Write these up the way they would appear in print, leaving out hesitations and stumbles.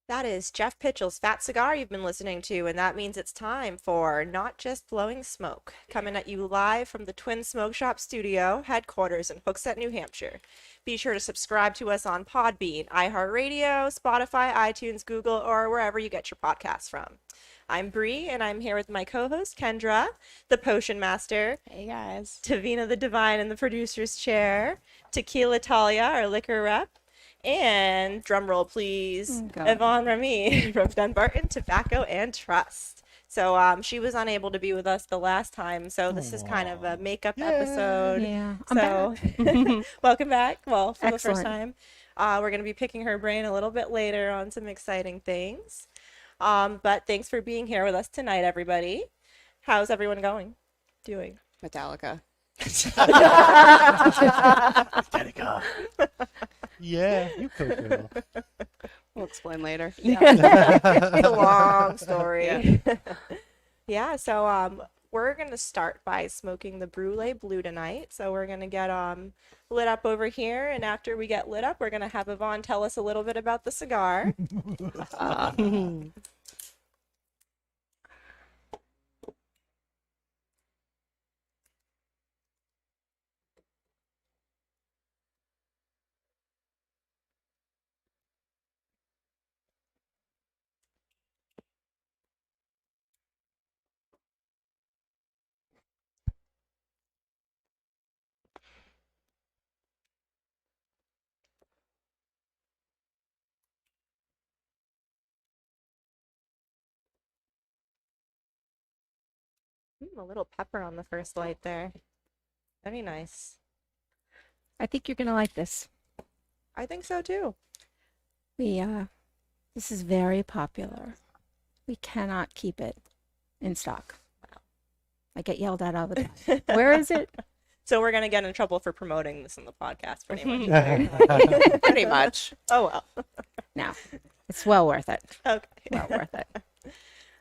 That is Jeff Pitchell's Fat Cigar you've been listening to, and that means it's time for Not Just Blowing Smoke, coming at you live from the Twin Smoke Shop Studio headquarters in Hooksett, New Hampshire. Be sure to subscribe to us on Podbean, iHeartRadio, Spotify, iTunes, Google, or wherever you get your podcasts from. I'm Bree, and I'm here with my co-host, Kendra, the Potion Master. Hey, guys. Tavina the Divine in the producer's chair. Tequila Talia, our liquor rep. And, drum roll please, Yvonne Ramee from Dunbarton Tobacco and Trust. So she was unable to be with us the last time, so this is kind of a makeup episode. Yeah, I'm back. Welcome back. Well, for Excellent. the first time. We're going to be picking her brain a little bit later on some exciting things. But thanks for being here with us tonight, everybody. How's everyone doing? Metallica. Metallica. Yeah, you could. We'll explain later. It's a long story. Yeah, so we're going to start by smoking the Brulee Blue tonight. So we're going to get lit up over here, and after we get lit up, we're going to have Yvonne tell us a little bit about the cigar. A little pepper on the first light there. Very nice. I think you're gonna like this. I think so too. This is very popular. We cannot keep it in stock. I get yelled at all the time. Where is it? So we're going to get in trouble for promoting this on the podcast pretty much. Pretty much. Oh, well. No, it's well worth it. Okay. Well worth it.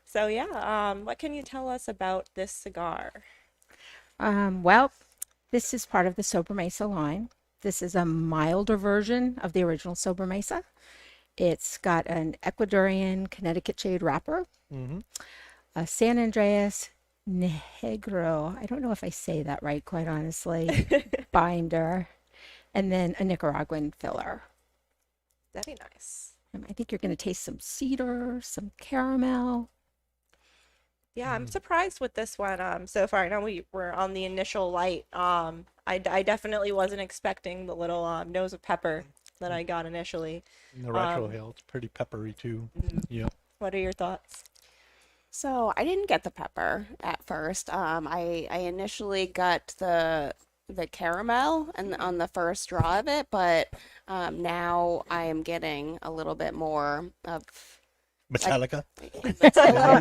So yeah, what can you tell us about this cigar? Well, this is part of the Sobremesa line. This is a milder version of the original Sobremesa. It's got an Ecuadorian Connecticut shade wrapper, a San Andreas Negro, I don't know if I say that right, quite honestly, binder, and then a Nicaraguan filler. Very nice. I think you're going to taste some cedar, some caramel. Yeah, I'm surprised with this one so far. I know we were on the initial light. I definitely wasn't expecting the little nose of pepper that I got initially. And the retrohale, it's pretty peppery too. Yeah. What are your thoughts? So I didn't get the pepper at first. I initially got the caramel and on the first draw of it, but now I am getting a little bit more of Metallica. it's a little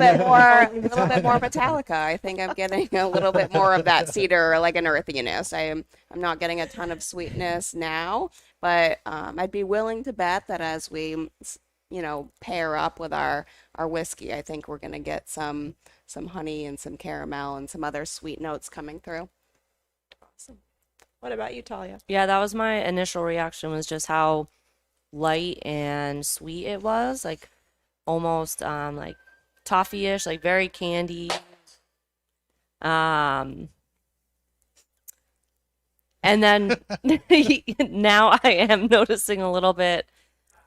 bit more Metallica. I think I'm getting a little bit more of that cedar, like an earthiness. I'm not getting a ton of sweetness now, but I'd be willing to bet that as we, pair up with our whiskey, I think we're gonna get some honey and some caramel and some other sweet notes coming through. Awesome. What about you, Talia? Yeah, that was my initial reaction, was just how light and sweet it was, like almost like toffee-ish, like very candy. And then now I am noticing a little bit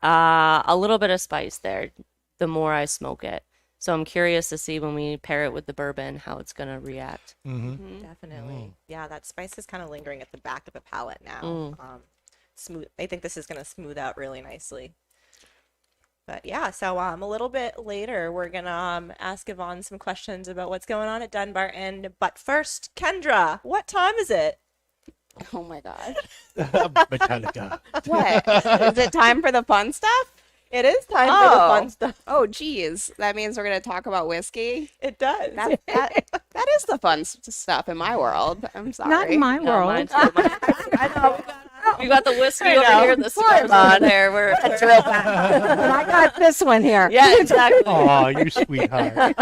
of spice there the more I smoke it. So I'm curious to see when we pair it with the bourbon how it's gonna react. Definitely. Yeah, that spice is kind of lingering at the back of the palate now. Smooth. I think this is going to smooth out really nicely. But yeah, so a little bit later, we're going to ask Yvonne some questions about what's going on at Dunbarton. But first, Kendra, what time is it? Oh my God. Metallica. What? Is it time for the fun stuff? It is time for the fun stuff. Oh, geez. That means we're going to talk about whiskey? It does. That is the fun stuff in my world. I'm sorry. Not in my No, world. mine's good. I know. We got the whiskey over here, the cigars on there. That's real bad. And I got this one here. Yeah, exactly. Oh, you sweetheart.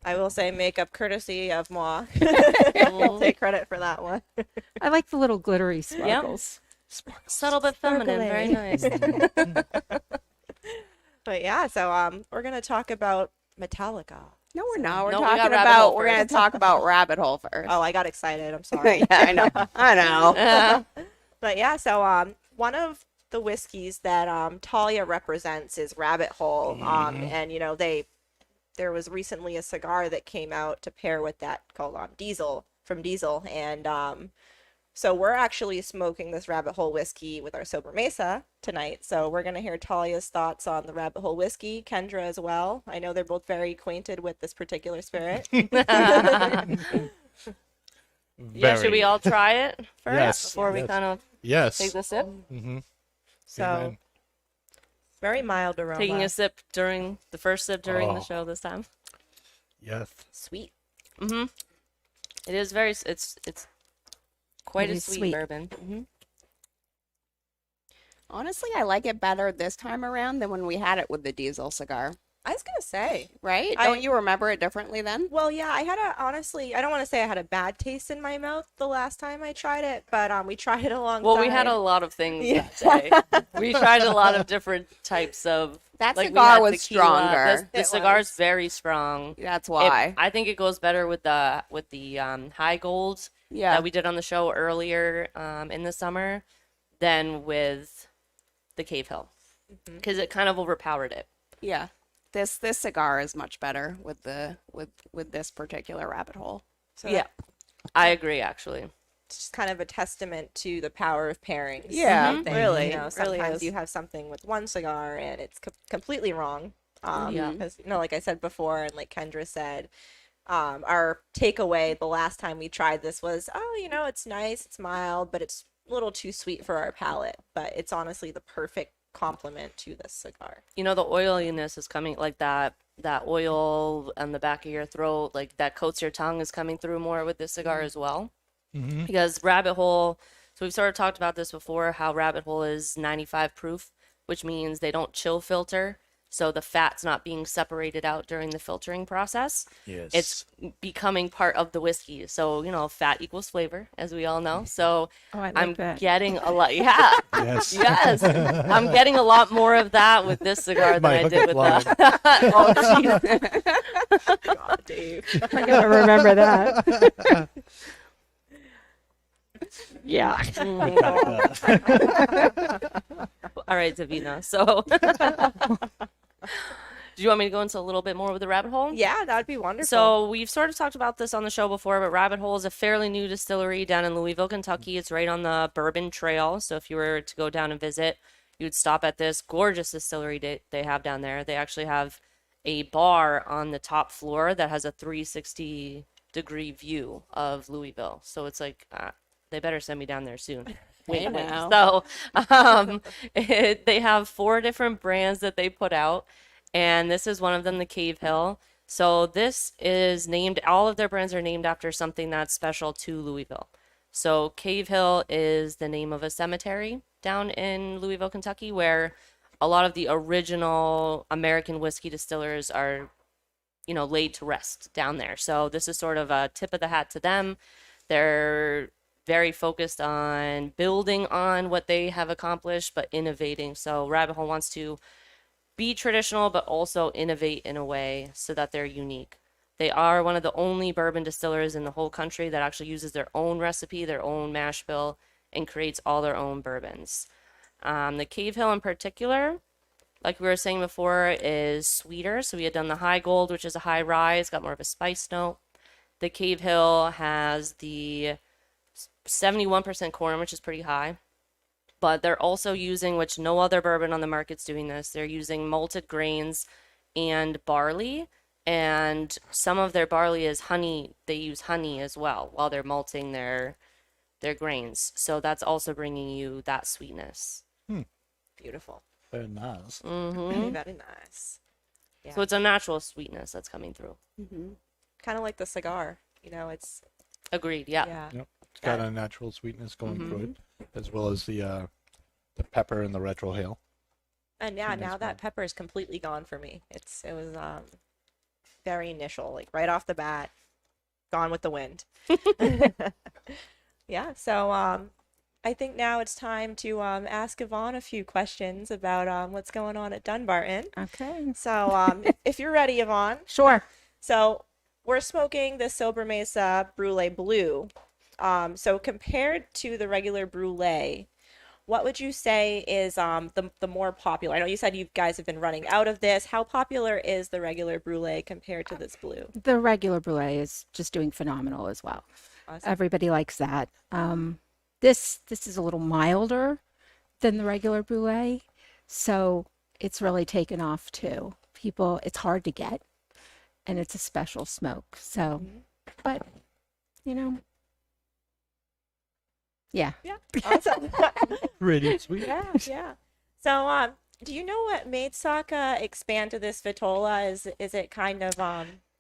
I will say makeup courtesy of moi. I'll take credit for that one. I like the little glittery sparkles. Subtle but feminine. Very nice. But yeah, so we're gonna talk about Metallica. No, we're not. We're No, we got talking Rabbit Hole about. We're going to first. talk about Rabbit Hole first. Oh, I got excited. I'm sorry. yeah, I know. I know. But yeah, so one of the whiskeys that Talia represents is Rabbit Hole. And you know, there was recently a cigar that came out to pair with that called Diehl from Diehl, and so we're actually smoking this Rabbit Hole whiskey with our Sobremesa tonight. So we're gonna hear Talia's thoughts on the Rabbit Hole whiskey, Kendra as well. I know they're both very acquainted with this particular spirit. Yeah, should we Very. all try it first Yes, before we yes. kind of Yes. take the sip? Mm-hmm. So Amen. very mild aroma. Taking a sip during the first sip during the Oh. show this time. Yes. Sweet. Mm-hmm. It is very. It's quite It a is sweet, sweet. bourbon. Mm-hmm. Honestly, I like it better this time around than when we had it with the Diehl cigar. I was gonna say. Right? I- Don't you remember it differently then? Well, yeah, honestly, I don't want to say I had a bad taste in my mouth the last time I tried it, but we tried it alongside. Well, we had a lot of things Yeah. that day. We tried a lot of different types of. That like, we cigar had was tequila. stronger. The It cigar's was. very strong. That's why. I think it goes better with the high gold yeah. that we did on the show earlier in the summer than with the Cave Hill because it kind of overpowered it. Yeah. This cigar is much better with the with this particular Rabbit Hole. So Yeah, I agree actually. it's just kind of a testament to the power of pairings. Yeah, I think, really, You know, it really sometimes is. you have something with one cigar and it's completely wrong. Yeah. Because you know, like I said before, and like Kendra said, our takeaway the last time we tried this was, oh, you know, it's nice, it's mild, but it's a little too sweet for our palate. But it's honestly the perfect complement to this cigar. You know, the oiliness is coming like that oil on the back of your throat, like that coats your tongue is coming through more with this cigar as well. Mm-hmm. Because Rabbit Hole, so we've sort of talked about this before, how Rabbit Hole is 95 proof, which means they don't chill filter. So the fat's not being separated out during the filtering process. Yes. It's becoming part of the whiskey. So, you know, fat equals flavor, as we all know. So Oh, I like I'm that. getting a lot. Yeah. Yes. Yes. I'm getting a lot more of that with this cigar than My I hook did and with the. Oh, jeez. God, Dave. I gotta remember that. yeah. All right, Davina. So, do you want me to go into a little bit more with the Rabbit Hole? Yeah, that'd be wonderful. So we've sort of talked about this on the show before, but Rabbit Hole is a fairly new distillery down in Louisville, Kentucky. It's right on the Bourbon Trail. So if you were to go down and visit, you would stop at this gorgeous distillery they have down there. They actually have a bar on the top floor that has a 360-degree view of Louisville. So it's like, they better send me down there soon. Hey, Wink, wink. now. So they have 4 different brands that they put out, and this is one of them, the Cave Hill. So this is named, all of their brands are named after something that's special to Louisville. So Cave Hill is the name of a cemetery down in Louisville, Kentucky, where a lot of the original American whiskey distillers are, you know, laid to rest down there. So this is sort of a tip of the hat to them. They're very focused on building on what they have accomplished, but innovating. So Rabbit Hole wants to be traditional, but also innovate in a way so that they're unique. They are one of the only bourbon distillers in the whole country that actually uses their own recipe, their own mash bill, and creates all their own bourbons. The Cave Hill in particular, like we were saying before, is sweeter. So we had done the High Gold, which is a high rye. It's got more of a spice note. The Cave Hill has the 71% corn, which is pretty high. But they're also using, which no other bourbon on the market's doing this, they're using malted grains and barley. And some of their barley is honey. They use honey as well while they're malting their grains. So that's also bringing you that sweetness. Beautiful. Very nice. Very, very nice. So it's a natural sweetness that's coming through. Kind of like the cigar. You know, it's Agreed. Yeah. yeah. Yep. It's got a natural sweetness going through it, as well as the pepper and the retrohale. And yeah, Sweetness now that pepper is completely gone for me. It was very initial, like right off the bat, gone with the wind. Yeah, so I think now it's time to ask Yvonne a few questions about what's going on at Dunbarton. Okay. So, if you're ready, Yvonne. Sure. So, we're smoking the Sobremesa Brulee Blue. So compared to the regular Brulee, what would you say is the more popular? I know you said you guys have been running out of this. How popular is the regular Brulee compared to this blue? The regular Brulee is just doing phenomenal as well. Awesome. Everybody likes that. This is a little milder than the regular Brulee, so it's really taken off too. People, it's hard to get, and it's a special smoke. So, but you know, yeah. Yeah, awesome. Pretty sweet. Yeah. So, do you know what made Saka expand to this Vitola? Is it kind of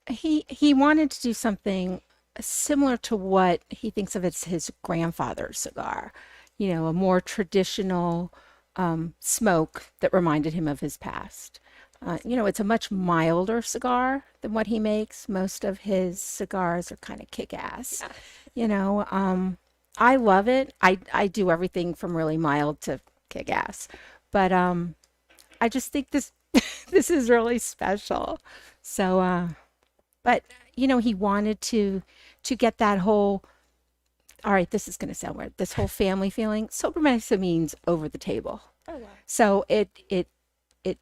He wanted to do something similar to what he thinks of as his grandfather's cigar, you know, a more traditional smoke that reminded him of his past. You know, it's a much milder cigar than what he makes. Most of his cigars are kind of kick-ass. You know, I love it. I do everything from really mild to kick-ass, but I just think this this is really special. So, but you know, he wanted to get that whole, all right, this is going to sound weird, this whole family feeling. Sobremesa means over the table. Oh, wow. So it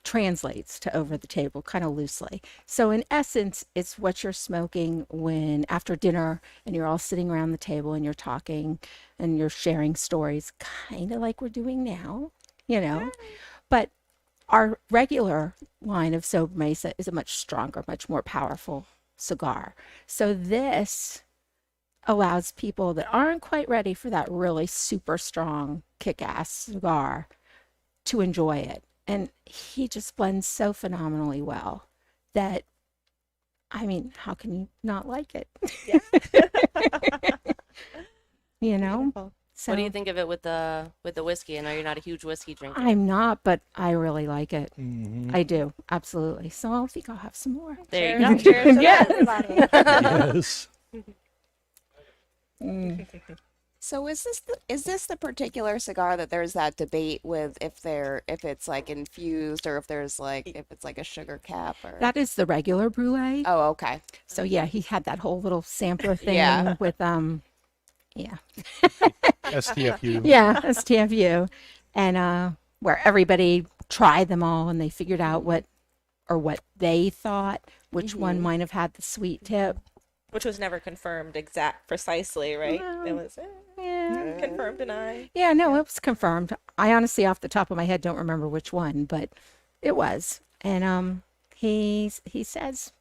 translates to over the table kind of loosely. So in essence, it's what you're smoking when after dinner and you're all sitting around the table and you're talking and you're sharing stories, kind of like we're doing now, you know. But our regular line of Sobremesa is a much stronger, much more powerful cigar. So this allows people that aren't quite ready for that really super strong kick-ass cigar to enjoy it. And he just blends so phenomenally well that, I mean, how can you not like it? Yeah. You know? Beautiful. So What do you think of it with the whiskey? I know you're not a huge whiskey drinker. I'm not, but I really like it. Mhm. I do, absolutely. So I think I'll have some more. There you go. Cheers to Yes. everybody. Yes. So is this the particular cigar that there's that debate with if it's like infused or if it's like a sugar cap or That is the regular Brulee. Oh, okay. So yeah, he had that whole little sampler thing Yeah. with yeah. STFU. Yeah, STFU. And where everybody tried them all and they figured out what they thought which one might have had the sweet tip. Which was never confirmed precisely, right? No. It was Yeah. confirmed, denied. Yeah, no, it was confirmed. I honestly off the top of my head don't remember which one, but it was. And he says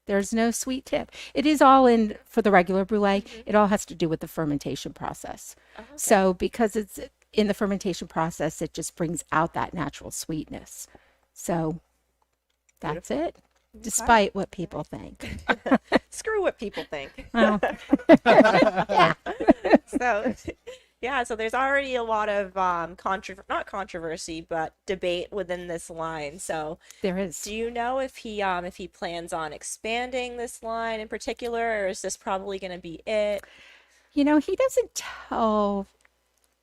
there's no sweet tip. It is all in for the regular Brulee. It all has to do with the fermentation process. Oh, okay. So because it's in the fermentation process, it just brings out that natural sweetness. So that's it. Despite what people think. Screw what people think. Well, So, yeah, so there's already a lot of not controversy, but debate within this line. So, there is. do you know if he plans on expanding this line in particular, or is this probably going to be it? You know, he doesn't tell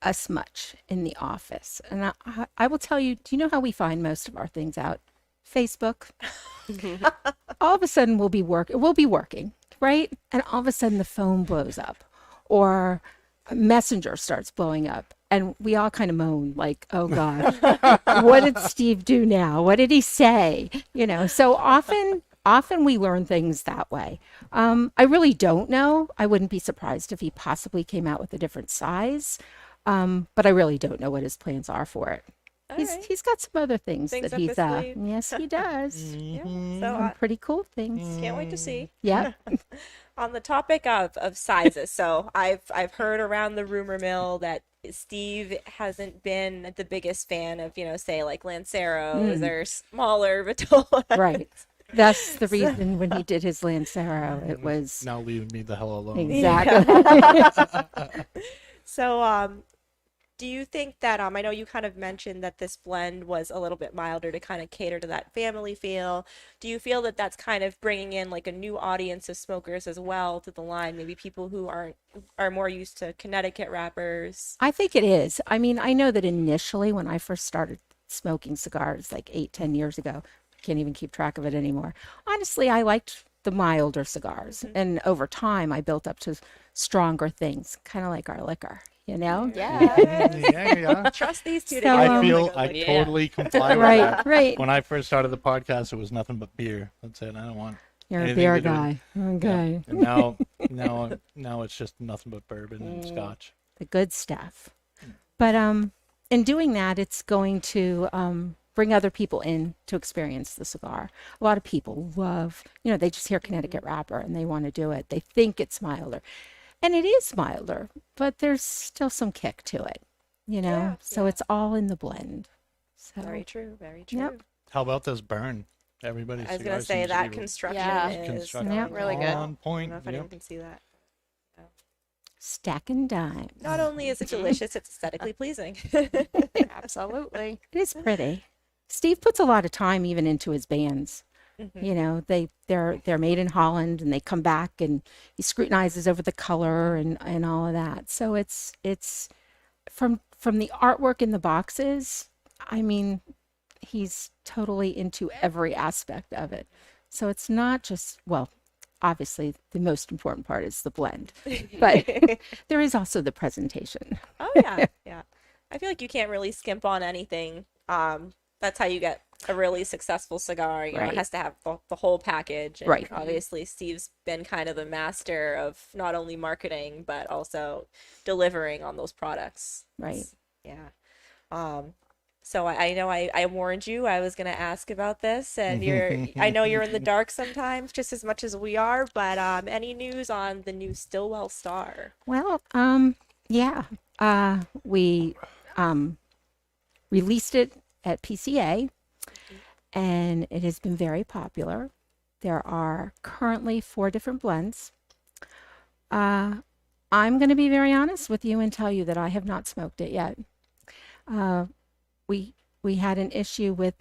us much in the office. And I will tell you, do you know how we find most of our things out? Facebook. All of a sudden we'll be working, right? And all of a sudden the phone blows up or Messenger starts blowing up and we all kind of moan like, oh God, what did Steve do now? What did he say? You know, so often we learn things that way. I really don't know. I wouldn't be surprised if he possibly came out with a different size. But I really don't know what his plans are for it. Alright. He's got some other things Things that up he's his sleeve. yes he does. Yeah. Mhm. So, Some pretty cool things. can't wait to see. Yeah. On the topic of sizes, so I've heard around the rumor mill that Steve hasn't been the biggest fan of, say like Lanceros or smaller Vitolas. Right. That's the reason when he did his Lancero, it was Now leave me the hell alone. exactly. So Do you think that I know you kind of mentioned that this blend was a little bit milder to kind of cater to that family feel. Do you feel that that's kind of bringing in like a new audience of smokers as well to the line? Maybe people who are more used to Connecticut wrappers. I think it is. I mean, I know that initially when I first started smoking cigars like 8, 10 years ago, I can't even keep track of it anymore. Honestly, I liked the milder cigars. And over time, I built up to stronger things, kind of like our liquor, you know? Yeah. Yeah. Trust these two So, together. I um, feel I Yeah. totally comply with Right, that. right. When I first started the podcast, it was nothing but beer. That's it. I don't want You're a anything beer to do with- guy. Okay. And now it's just nothing but bourbon and scotch. The good stuff. But in doing that, it's going to bring other people in to experience the cigar. A lot of people love, they just hear Connecticut wrapper and they want to do it. They think it's milder. And it is milder, but there's still some kick to it, Yeah, So yeah. it's all in the blend. So Very true. Very true. Yep. How about this burn? Everybody's I was cigar gonna say seems to that be construction Yeah. is constructed Yeah. Really good. on I don't point. know if Yep. anyone can see that. stacking dimes. Not only is it delicious, it's aesthetically pleasing. Absolutely. It is pretty. Steve puts a lot of time even into his bands. They're made in Holland and they come back and he scrutinizes over the color and all of that. So it's from the artwork in the boxes, I mean, he's totally into every aspect of it. So it's not just, well, obviously the most important part is the blend, but there is also the presentation. Oh yeah, yeah. I feel like you can't really skimp on anything. That's how you get a really successful cigar. You know, Right. it has to have the whole package. And Right. obviously, Steve's been kind of the master of not only marketing but also delivering on those products. Right. Yeah. So I know I warned you I was gonna ask about this, and I know you're in the dark sometimes, just as much as we are. But any news on the new Stillwell Star? Well, yeah, we released it at PCA, and it has been very popular. There are currently 4 different blends. I'm going to be very honest with you and tell you that I have not smoked it yet. We had an issue with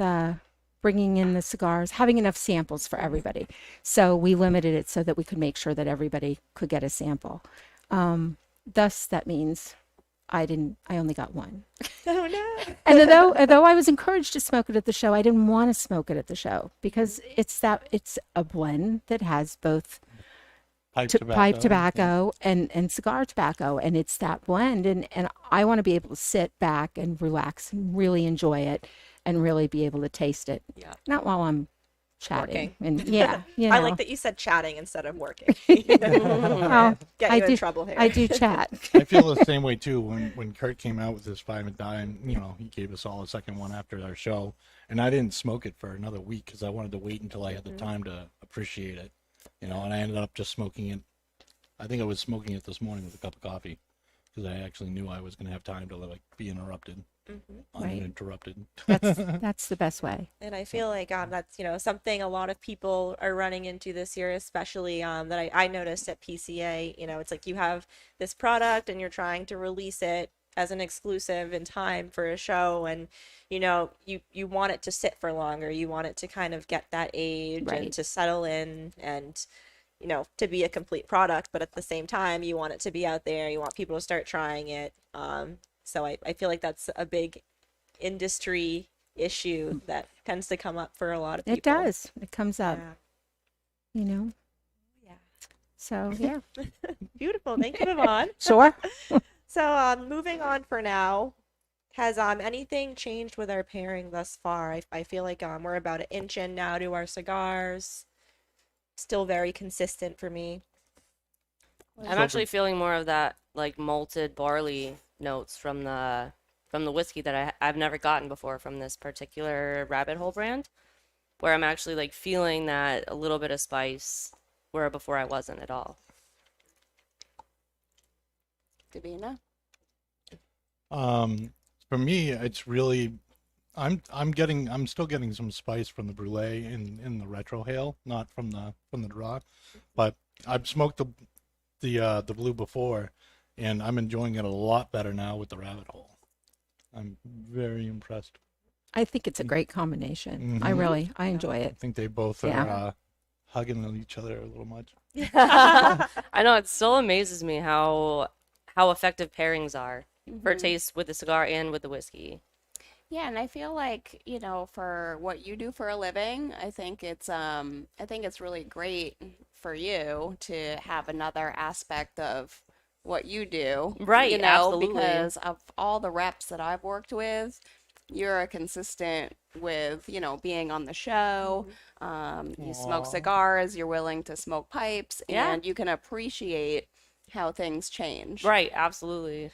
bringing in the cigars, having enough samples for everybody. So we limited it so that we could make sure that everybody could get a sample. Thus, that means I only got one. Oh no. And although I was encouraged to smoke it at the show, I didn't want to smoke it at the show because it's a blend that has both pipe tobacco and cigar tobacco, and it's that blend, and I want to be able to sit back and relax and really enjoy it and really be able to taste it. Yeah. Not while I'm chatting. Working. And yeah, I like that you said chatting instead of working. Well, Get I you in do- trouble here. I do chat. I feel the same way too. When Kurt came out with his 5 and dime, he gave us all a second one after our show, and I didn't smoke it for another week because I wanted to wait until I had the time to appreciate it, and I ended up just smoking it. I think I was smoking it this morning with a cup of coffee because I actually knew I was going to have time to be interrupted, Right. uninterrupted. That's the best way. And I feel like that's something a lot of people are running into this year, especially that I noticed at PCA. It's like you have this product and you're trying to release it as an exclusive in time for a show, and you want it to sit for longer. You want it to kind of get that age and Right. to settle in and to be a complete product, but at the same time you want it to be out there. You want people to start trying it. So I feel like that's a big industry issue that tends to come up for a lot of people. It does. It comes up, Yeah. Yeah. So yeah. Beautiful. Thank you, Yvonne. Sure. So moving on for now, has anything changed with our pairing thus far? I feel like we're about an inch in now to our cigars. Still very consistent for me. I'm actually feeling more of that like malted barley notes from the whiskey that I've never gotten before from this particular Rabbit Hole brand, where I'm actually like feeling that a little bit of spice where before I wasn't at all. Davina? For me, it's really, I'm still getting some spice from the Brulee in the retrohale, not from the draw, but I've smoked the blue before, and I'm enjoying it a lot better now with the Rabbit Hole. I'm very impressed. I think it's a great combination. Mhm. I enjoy I it. think they both are Yeah. hugging on each other a little much. I know it still amazes me how effective pairings are for Mhm. taste with the cigar and with the whiskey. Yeah, and I feel like, for what you do for a living, I think it's really great for you to have another aspect of what you do, Right, absolutely. because of all the reps that I've worked with, you're a consistent with, being on the show. You smoke Aw. cigars, you're willing to smoke pipes, Yeah. and you can appreciate how things change. Right, absolutely.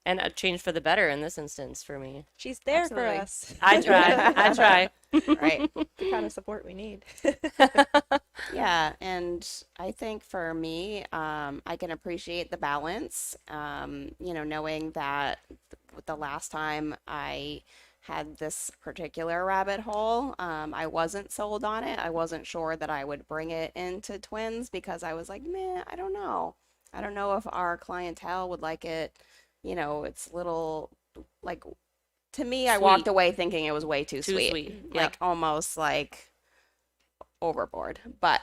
And a change for the better in this instance for me. She's there Absolutely. for us. I try. I try. Right. The kind of support we need. Yeah, and I think for me, I can appreciate the balance. Knowing that the last time I had this particular rabbit hole, I wasn't sold on it. I wasn't sure that I would bring it into twins because I was like, man, I don't know. I don't know if our clientele would like it. It's little like to me, I walked Sweet. away thinking it was way too Too sweet. sweet. Yep. Like almost like overboard. But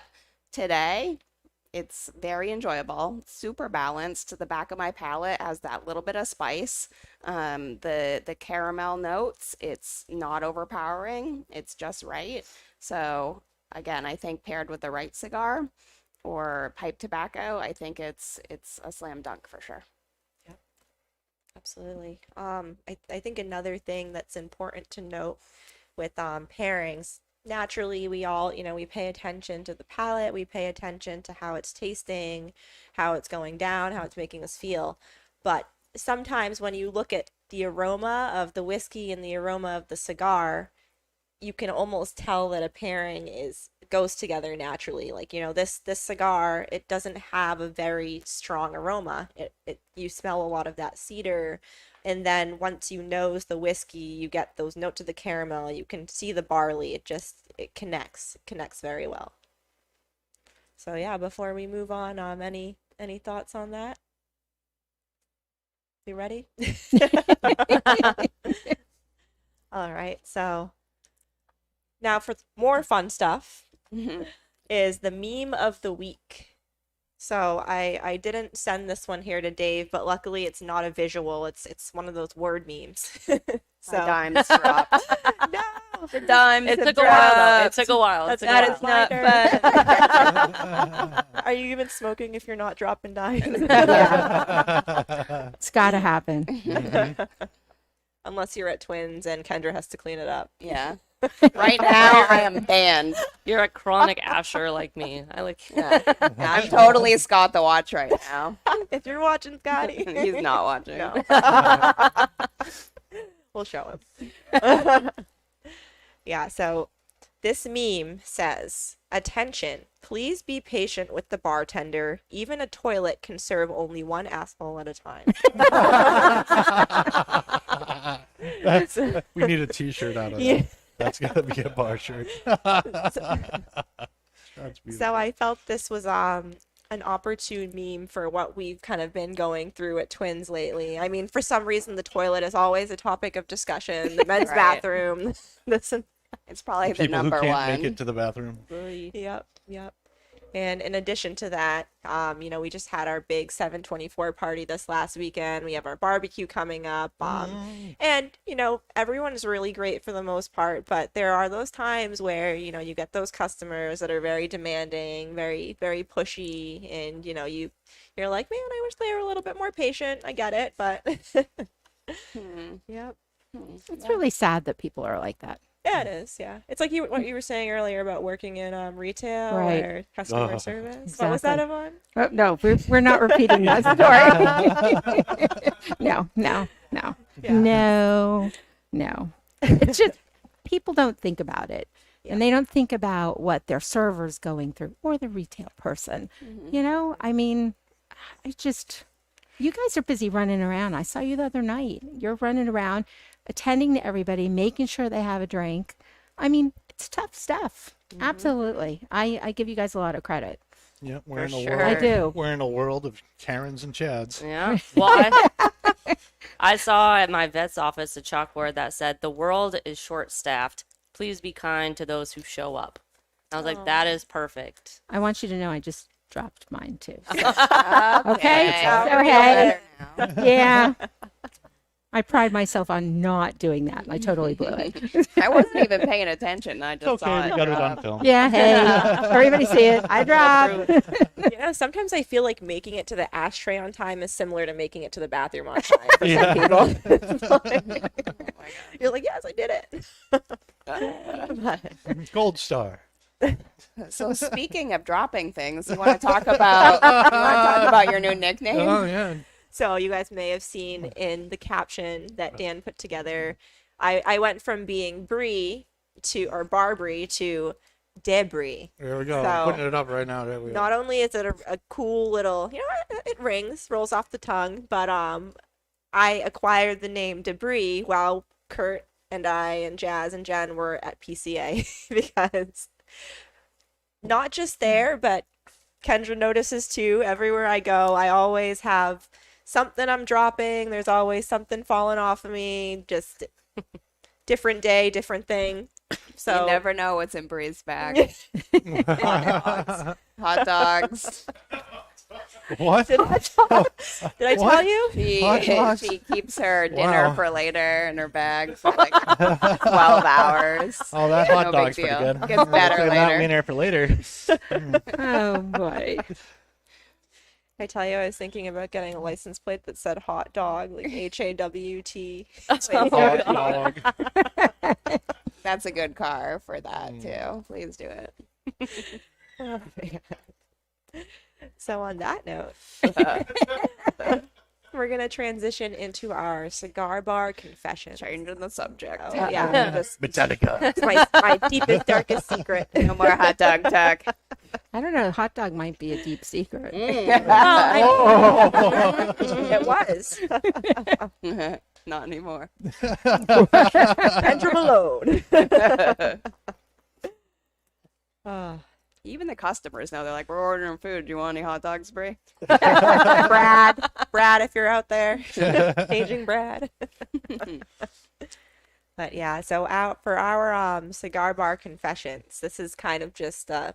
today, it's very enjoyable, super balanced. The back of my palate has that little bit of spice. The caramel notes, it's not overpowering. It's just right. So again, I think paired with the right cigar or pipe tobacco, I think it's a slam dunk for sure. Absolutely. I think another thing that's important to note with pairings, naturally we all, we pay attention to the palate, we pay attention to how it's tasting, how it's going down, how it's making us feel. But sometimes when you look at the aroma of the whiskey and the aroma of the cigar, you can almost tell that a pairing goes together naturally. Like, this cigar, it doesn't have a very strong aroma. You smell a lot of that cedar, and then once you nose the whiskey, you get those notes of the caramel. You can see the barley. It connects very well. So yeah, before we move on, any thoughts on that? You ready? All right, so now for more fun stuff is the meme of the week. So I didn't send this one here to Dave, but luckily it's not a visual. It's one of those word memes. So My dimes dropped. no, The dimes It have took a while though. It dropped. took a while. It took a That while. is not Reminder. fun. Are you even smoking if you're not dropping dimes? It's got to happen. Unless you're at Twins and Kendra has to clean it up. Yeah. Right now, I am banned. You're a chronic Asher like me. Yeah. I'm totally Scott the Watch right now. If you're watching, Scotty. He's not watching. No. We'll show him. Yeah, so this meme says, "Attention, please be patient with the bartender. Even a toilet can serve only one asshole at a time." We need a T-shirt out of Yeah. that. That's gotta be a bar shirt. That's beautiful. So I felt this was an opportune meme for what we've kind of been going through at Twins lately. I mean, for some reason, the toilet is always a topic of discussion. The men's Right. bathroom. This and It's probably the People who number can't one. make it to the bathroom. yep. And in addition to that, we just had our big 724 party this last weekend. We have our barbecue coming up. And, everyone's really great for the most part, but there are those times where, you get those customers that are very demanding, very, very pushy, and, you're like, man, I wish they were a little bit more patient. I get it, but yep. It's really sad that people are like that. Yeah, it is. Yeah, it's like what you were saying earlier about working in retail Right. or customer Oh. service. What was that, Exactly. Yvonne? Oh, no, we're not repeating that story. No. Yeah. No. It's just people don't think about it. Yeah. And they don't think about what their server's going through or the retail person. I mean, you guys are busy running around. I saw you the other night. You're running around, attending to everybody, making sure they have a drink. I mean, it's tough stuff. Absolutely. I give you guys a lot of credit. Yeah, For sure. I do. We're in a world of Karens and Chads. Yeah. Well, I saw at my vet's office a chalkboard that said, "The world is short-staffed. Please be kind to those who show up." I was like, that is perfect. I want you to know I just dropped mine too. So, Okay. okay. I So, feel hey. better now. yeah. I pride myself on not doing that, and I totally blew it. I wasn't even paying attention. I just It's saw okay, it. we got it drop. on film. Yeah, hey, everybody see it. I dropped. Sometimes I feel like making it to the ashtray on time is similar to making it to the bathroom on time for some people. It's like- you're like, yes, I did it. Gold star. So speaking of dropping things, you want to talk about your new nickname? Oh yeah. So you guys may have seen in the caption that Dan put together, I went from being Bree or Barbary to Debris. There we go. So- Putting it up right now. There we go. Not only is it a cool little, it rings, rolls off the tongue, but I acquired the name Debris while Kurt and I and Jazz and Jen were at PCA because not just there, but Kendra notices too. Everywhere I go, I always have something I'm dropping. There's always something falling off of me. Just different day, different thing. So You never know what's in Bree's bag. Hot dogs. What? Did I tell What? you? Hot dogs? She keeps her dinner Wow. for later in her bag for like 12 hours. Oh, that hot No big dog's pretty deal. good. Gets better Looking at that later. wiener for later. Oh boy. I tell you, I was thinking about getting a license plate that said hot dog, like HAWT. Hot dog. That's a good car for that too. Please do it. Oh, man. So on that note, we're gonna transition into our cigar bar confessions. Changing the subject. Oh, yeah, this Metallica. is my deepest, darkest secret. No more hot dog talk. I don't know. Hot dog might be a deep secret. It was Not anymore. Kendra Malone. Even the customers know. They're like, we're ordering food. Do you want any hot dogs, Bree? Brad, if you're out there, paging Brad. But yeah, so out for our cigar bar confessions. This is kind of just a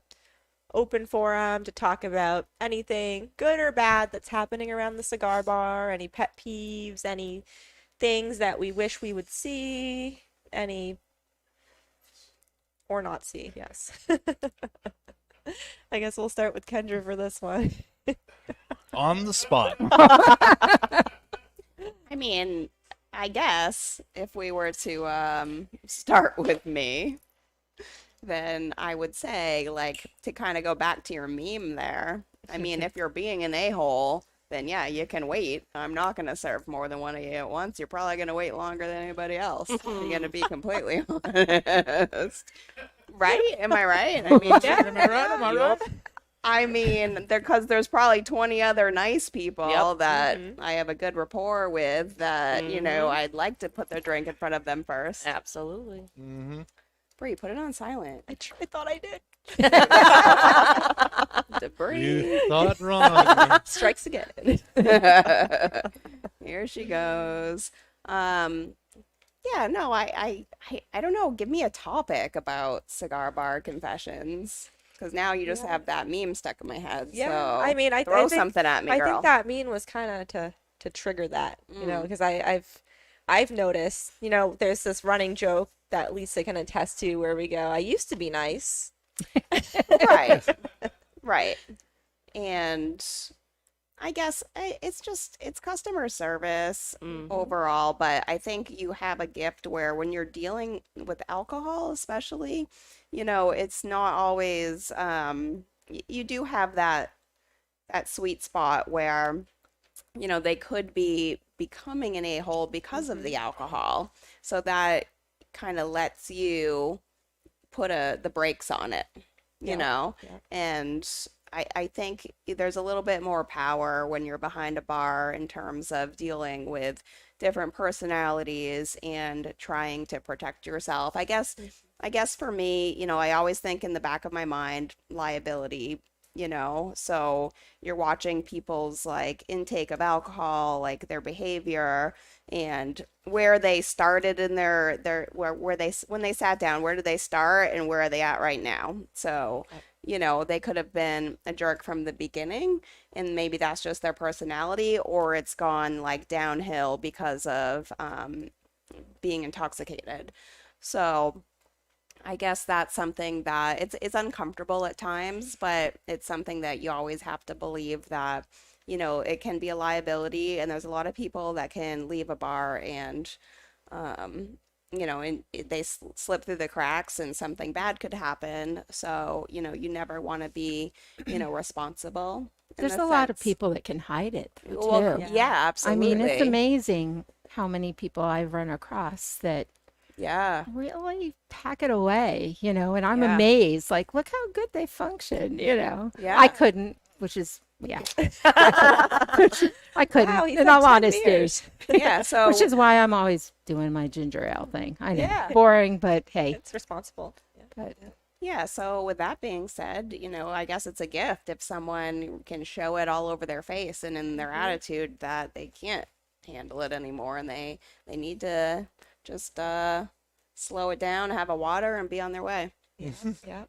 open forum to talk about anything good or bad that's happening around the cigar bar, any pet peeves, any things that we wish we would see, any or not see, yes. I guess we'll start with Kendra for this one. On the spot. I mean, I guess if we were to start with me, then I would say, like, to kind of go back to your meme there. I mean, if you're being an a-hole, then yeah, you can wait. I'm not going to serve more than one of you at once. You're probably going to wait longer than anybody else. You're going to be completely honest. Right? Am I right? I mean, Am I right? Am I right? I mean, because there's probably 20 other nice people Yep. that I have a good rapport with that, you know, I'd like to put their drink in front of them first. Absolutely. Mm-hmm. Bree, put it on silent. I thought I did. Debris. You thought wrong. Strikes again. Here she goes. Yeah, no, I don't know. Give me a topic about cigar bar confessions. Because now you just have that meme stuck in my head. Yeah, so I mean, I throw think, something at me, I girl. think that meme was kind of to trigger that, you know, because I've noticed, you know, there's this running joke that Lisa can attest to where we go, I used to be nice. Right. Right. And I guess it's customer service overall, but I think you have a gift where when you're dealing with alcohol, especially, you know, it's not always, you do have that sweet spot where, you know, they could be becoming an a-hole because of the alcohol. So that kind of lets you put the brakes on it, you know? Yeah. And I think there's a little bit more power when you're behind a bar in terms of dealing with different personalities and trying to protect yourself. I guess for me, you know, I always think in the back of my mind, liability, so you're watching people's like intake of alcohol, like their behavior and where they started in where they when they sat down, where did they start and where are they at right now. So they could have been a jerk from the beginning and maybe that's just their personality, or it's gone like downhill because of being intoxicated. So I guess that's something that it's uncomfortable at times, but it's something that you always have to believe that, it can be a liability, and there's a lot of people that can leave a bar and, and they slip through the cracks and something bad could happen. So, you never want to be, responsible. There's a lot of people that can hide it too. Well, yeah, absolutely. I mean, it's amazing how many people I've run across that really pack it away, and I'm amazed, like, look how good they function, I couldn't, which is, I couldn't, Wow, in all honesty. So Which is why I'm always doing my ginger ale thing. I know, Yeah. boring, but hey. It's responsible. But so with that being said, I guess it's a gift if someone can show it all over their face and in their attitude that they can't handle it anymore and they need to just slow it down, have a water, and be on their way. Yeah.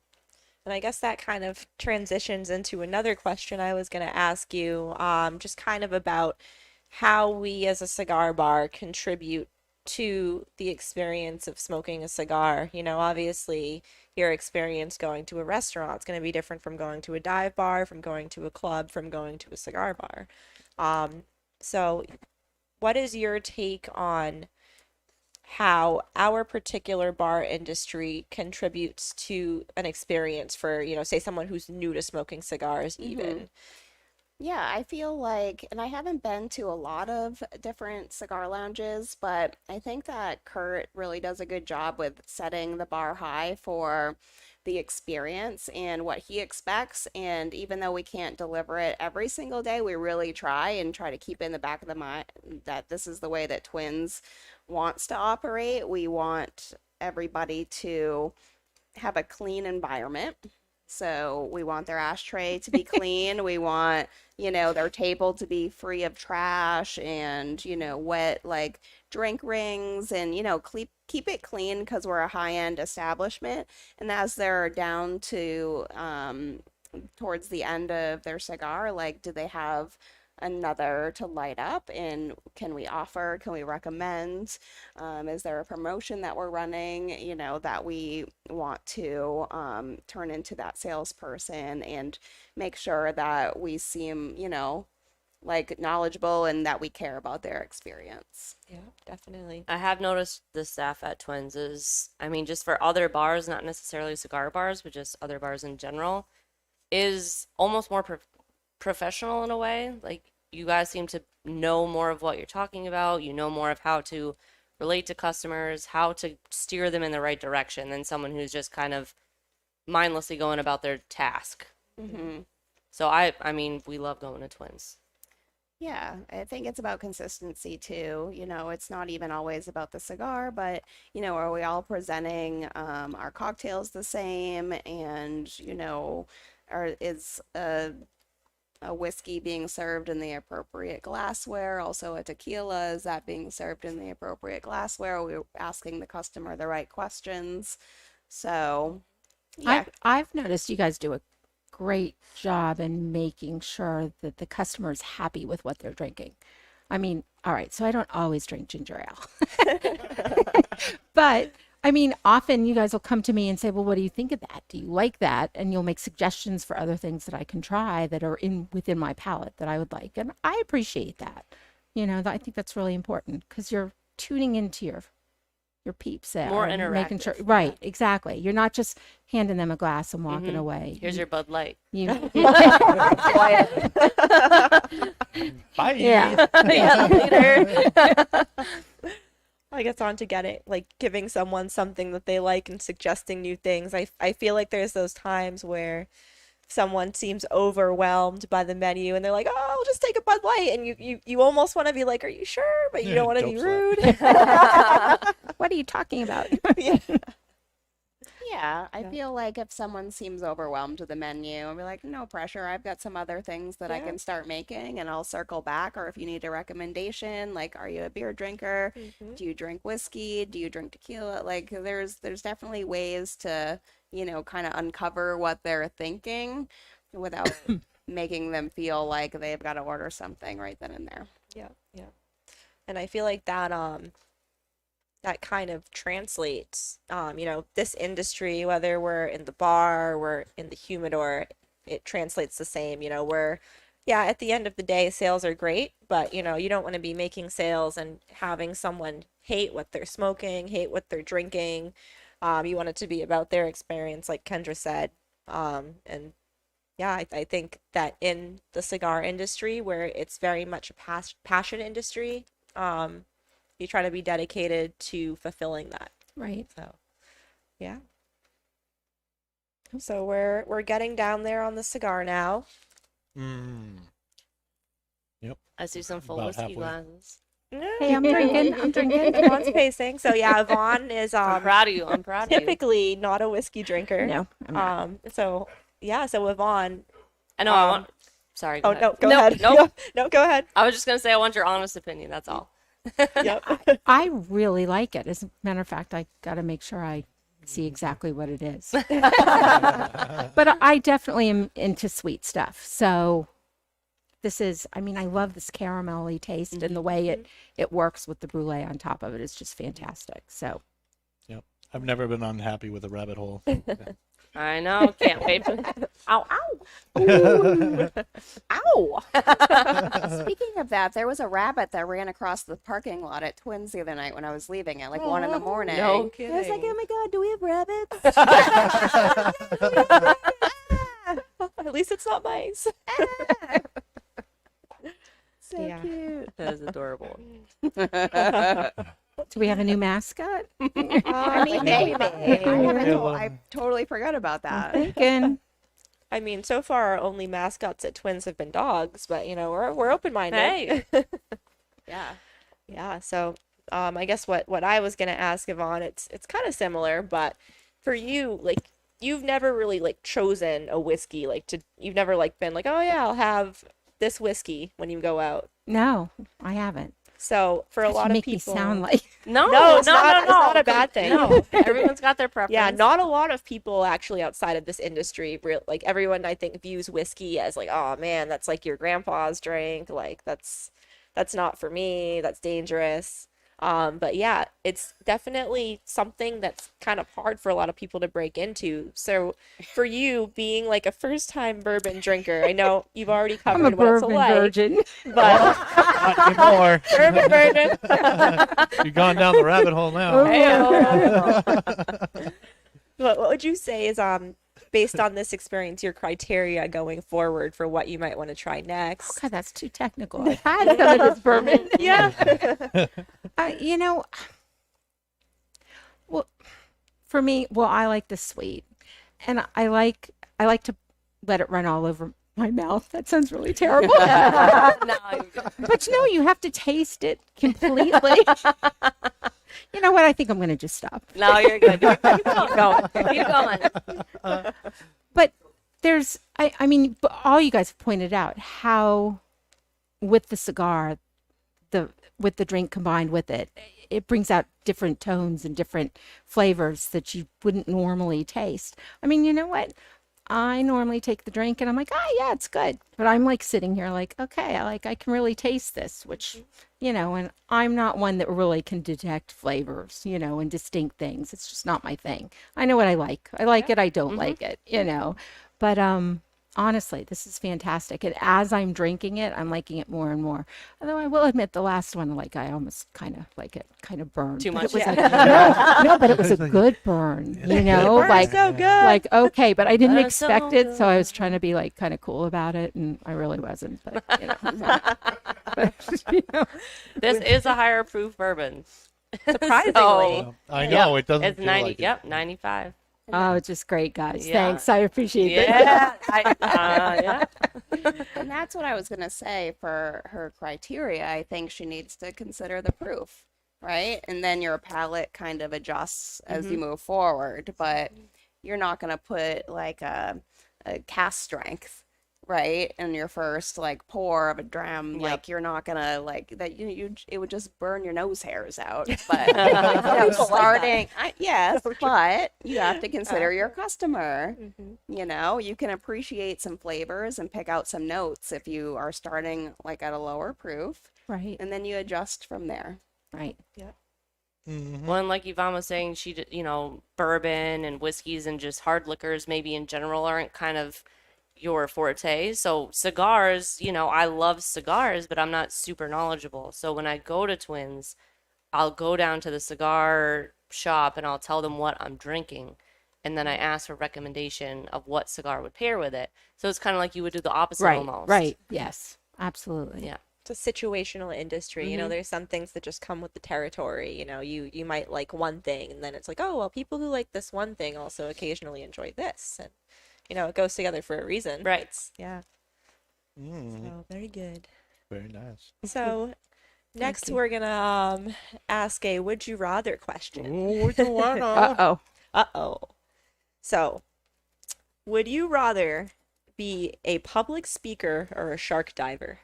And I guess that kind of transitions into another question I was going to ask you, just kind of about how we as a cigar bar contribute to the experience of smoking a cigar. Obviously your experience going to a restaurant is going to be different from going to a dive bar, from going to a club, from going to a cigar bar. So what is your take on how our particular bar industry contributes to an experience for, say someone who's new to smoking cigars even? Yeah, I feel like, and I haven't been to a lot of different cigar lounges, but I think that Kurt really does a good job with setting the bar high for the experience and what he expects. And even though we can't deliver it every single day, we really try to keep in the back of the mind that this is the way that Twins wants to operate. We want everybody to have a clean environment. So we want their ashtray to be clean. We want, their table to be free of trash and, wet like drink rings and, keep it clean because we're a high-end establishment. And as they're down to towards the end of their cigar, like, do they have another to light up, and can we recommend, is there a promotion that we're running, that we want to turn into that salesperson and make sure that we seem, like knowledgeable and that we care about their experience. Yeah, definitely. I have noticed the staff at Twins just for other bars, not necessarily cigar bars, but just other bars in general, is almost more professional in a way. Like, you guys seem to know more of what you're talking about. You know more of how to relate to customers, how to steer them in the right direction than someone who's just kind of mindlessly going about their task. So we love going to Twins. Yeah, I think it's about consistency too. It's not even always about the cigar, but, are we all presenting our cocktails the same? And, is a whiskey being served in the appropriate glassware? Also a tequila, is that being served in the appropriate glassware? Are we asking the customer the right questions? So, yeah. I've noticed you guys do a great job in making sure that the customer is happy with what they're drinking. I mean, all right, so I don't always drink ginger ale. But often you guys will come to me and say, well, what do you think of that? Do you like that? And you'll make suggestions for other things that I can try that are within my palate that I would like. And I appreciate that. I think that's really important because you're tuning into your peeps there. More and interactive. making sure, right, exactly. You're not just handing them a glass and walking away. Here's your Bud Light. Bye. Yeah. Yeah, later. I guess on to giving someone something that they like and suggesting new things. I feel like there's those times where someone seems overwhelmed by the menu and they're like, oh, I'll just take a Bud Light, and you almost want to be like, are you sure? But you don't want to be rude. What are you talking about? Yeah, I feel like if someone seems overwhelmed with the menu, I'll be like, no pressure. I've got some other things that I can start making and I'll circle back. Or if you need a recommendation, like, are you a beer drinker? Do you drink whiskey? Do you drink tequila? Like, there's definitely ways to, kind of uncover what they're thinking without making them feel like they've got to order something right then and there. Yeah, yeah. And I feel like that that kind of translates, this industry, whether we're in the bar, we're in the humidor, it translates the same. At the end of the day, sales are great, but you don't want to be making sales and having someone hate what they're smoking, hate what they're drinking. You want it to be about their experience, like Kendra said. And yeah, I think that in the cigar industry, where it's very much a passion industry, you try to be dedicated to fulfilling that. Right. So, yeah. So we're getting down there on the cigar now. Yep. I see some full About whiskey halfway. glasses. Hey, I'm drinking. I'm drinking. Yvonne's pacing. So yeah, Yvonne is I'm proud of you. I'm proud of you. typically not a whiskey drinker. No, I'm not. So Yvonne. I know. I want. Sorry. Go Oh ahead. no, go Nope, ahead. Nope. No, go ahead. I was just gonna say I want your honest opinion. That's all. Yep. I really like it. As a matter of fact, I got to make sure I see exactly what it is. But I definitely am into sweet stuff. So this is, I love this caramelly taste and the way it works with the brulee on top of it is just fantastic. So Yep. I've never been unhappy with a rabbit hole. I know. Can't wait. Ow, ow. Ooh. Ow. Speaking of that, there was a rabbit that ran across the parking lot at Twins the other night when I was leaving at like 1 in the morning. No I was like, oh my God, do we have rabbits? At least it's not mice. So Yeah. cute. That is adorable. do we have a new mascot? I mean, maybe. I totally forgot about that. Thinking. I mean, so far our only mascots at Twins have been dogs, but we're open-minded. Hey. Yeah. Yeah, so I guess what I was gonna ask Yvonne, it's kind of similar, but for you, like you've never really like chosen a whiskey, you've never like been like, oh yeah, I'll have this whiskey when you go out. No, I haven't. So for a lot of Make people, me sound like No, it's not a bad thing. No, everyone's got their preference. Yeah, not a lot of people actually outside of this industry, like everyone I think views whiskey as like, oh man, that's like your grandpa's drink, like that's not for me, that's dangerous. But yeah, it's definitely something that's kind of hard for a lot of people to break into. So for you being like a first time bourbon drinker, I know you've already I'm a covered what it's bourbon like, virgin. but Not anymore. bourbon virgin. You've gone down the rabbit hole now. What would you say is based on this experience, your criteria going forward for what you might want to try next? God, that's too technical. I've had some of this bourbon. Yeah. Well, for me, I like the sweet, and I like to let it run all over my mouth. That sounds really terrible. No, But you have to taste it completely. You know what? I think I'm going to just stop. no, you're good. Keep going. Keep going. But there's, but all you guys have pointed out how with the cigar, with the drink combined with it, it brings out different tones and different flavors that you wouldn't normally taste. You know what? I normally take the drink and I'm like, oh yeah, it's good. But I'm like sitting here like, okay, I can really taste this, which, and I'm not one that really can detect flavors, and distinct things. It's just not my thing. I know what I like. I like it. I don't like it, But honestly, this is fantastic. And as I'm drinking it, I'm liking it more and more. Although I will admit the last one, like I almost kind of like it kind of burned. Too But much, it was yeah. no, but it was a good burn, Burns like so good. like okay, but I didn't That's so expect it, so I good. was trying to be like kind of cool about it, and I really wasn't. But This is a higher proof bourbon. Surprisingly. So, I know it doesn't it's feel 90. like it. Yep, 95. oh, it's just great, guys. Yeah. Thanks, I appreciate it. Yeah. Yeah. And that's what I was going to say for her criteria. I think she needs to consider the proof, right? And then your palate kind of adjusts as you move forward. But you're not gonna put like a cast strength, right, in your first like pour of a dram. Yep. Like you're not gonna like that. It would just burn your nose hairs out. But you know, starting, yes, but you have to consider your customer. You know, you can appreciate some flavors and pick out some notes if you are starting like at a lower proof, Right. and then you adjust from there. Right. Well, and like Yvonne was saying, bourbon and whiskeys and just hard liquors maybe in general aren't kind of your forte. So cigars, I love cigars, but I'm not super knowledgeable. So when I go to Twins, I'll go down to the cigar shop and I'll tell them what I'm drinking. And then I ask for recommendation of what cigar would pair with it. So it's kind of like you would do the opposite Right. almost. Right. Yes. Absolutely. Yeah. It's a situational industry. There's some things that just come with the territory. You might like one thing, and then it's like, oh, well, people who like this one thing also occasionally enjoy this. And, it goes together for a reason. Right. Yeah. So, very good. Very nice. So, next we're going to ask a would you rather question. Oh, which one? Uh-oh. Uh-oh. So, would you rather be a public speaker or a shark diver?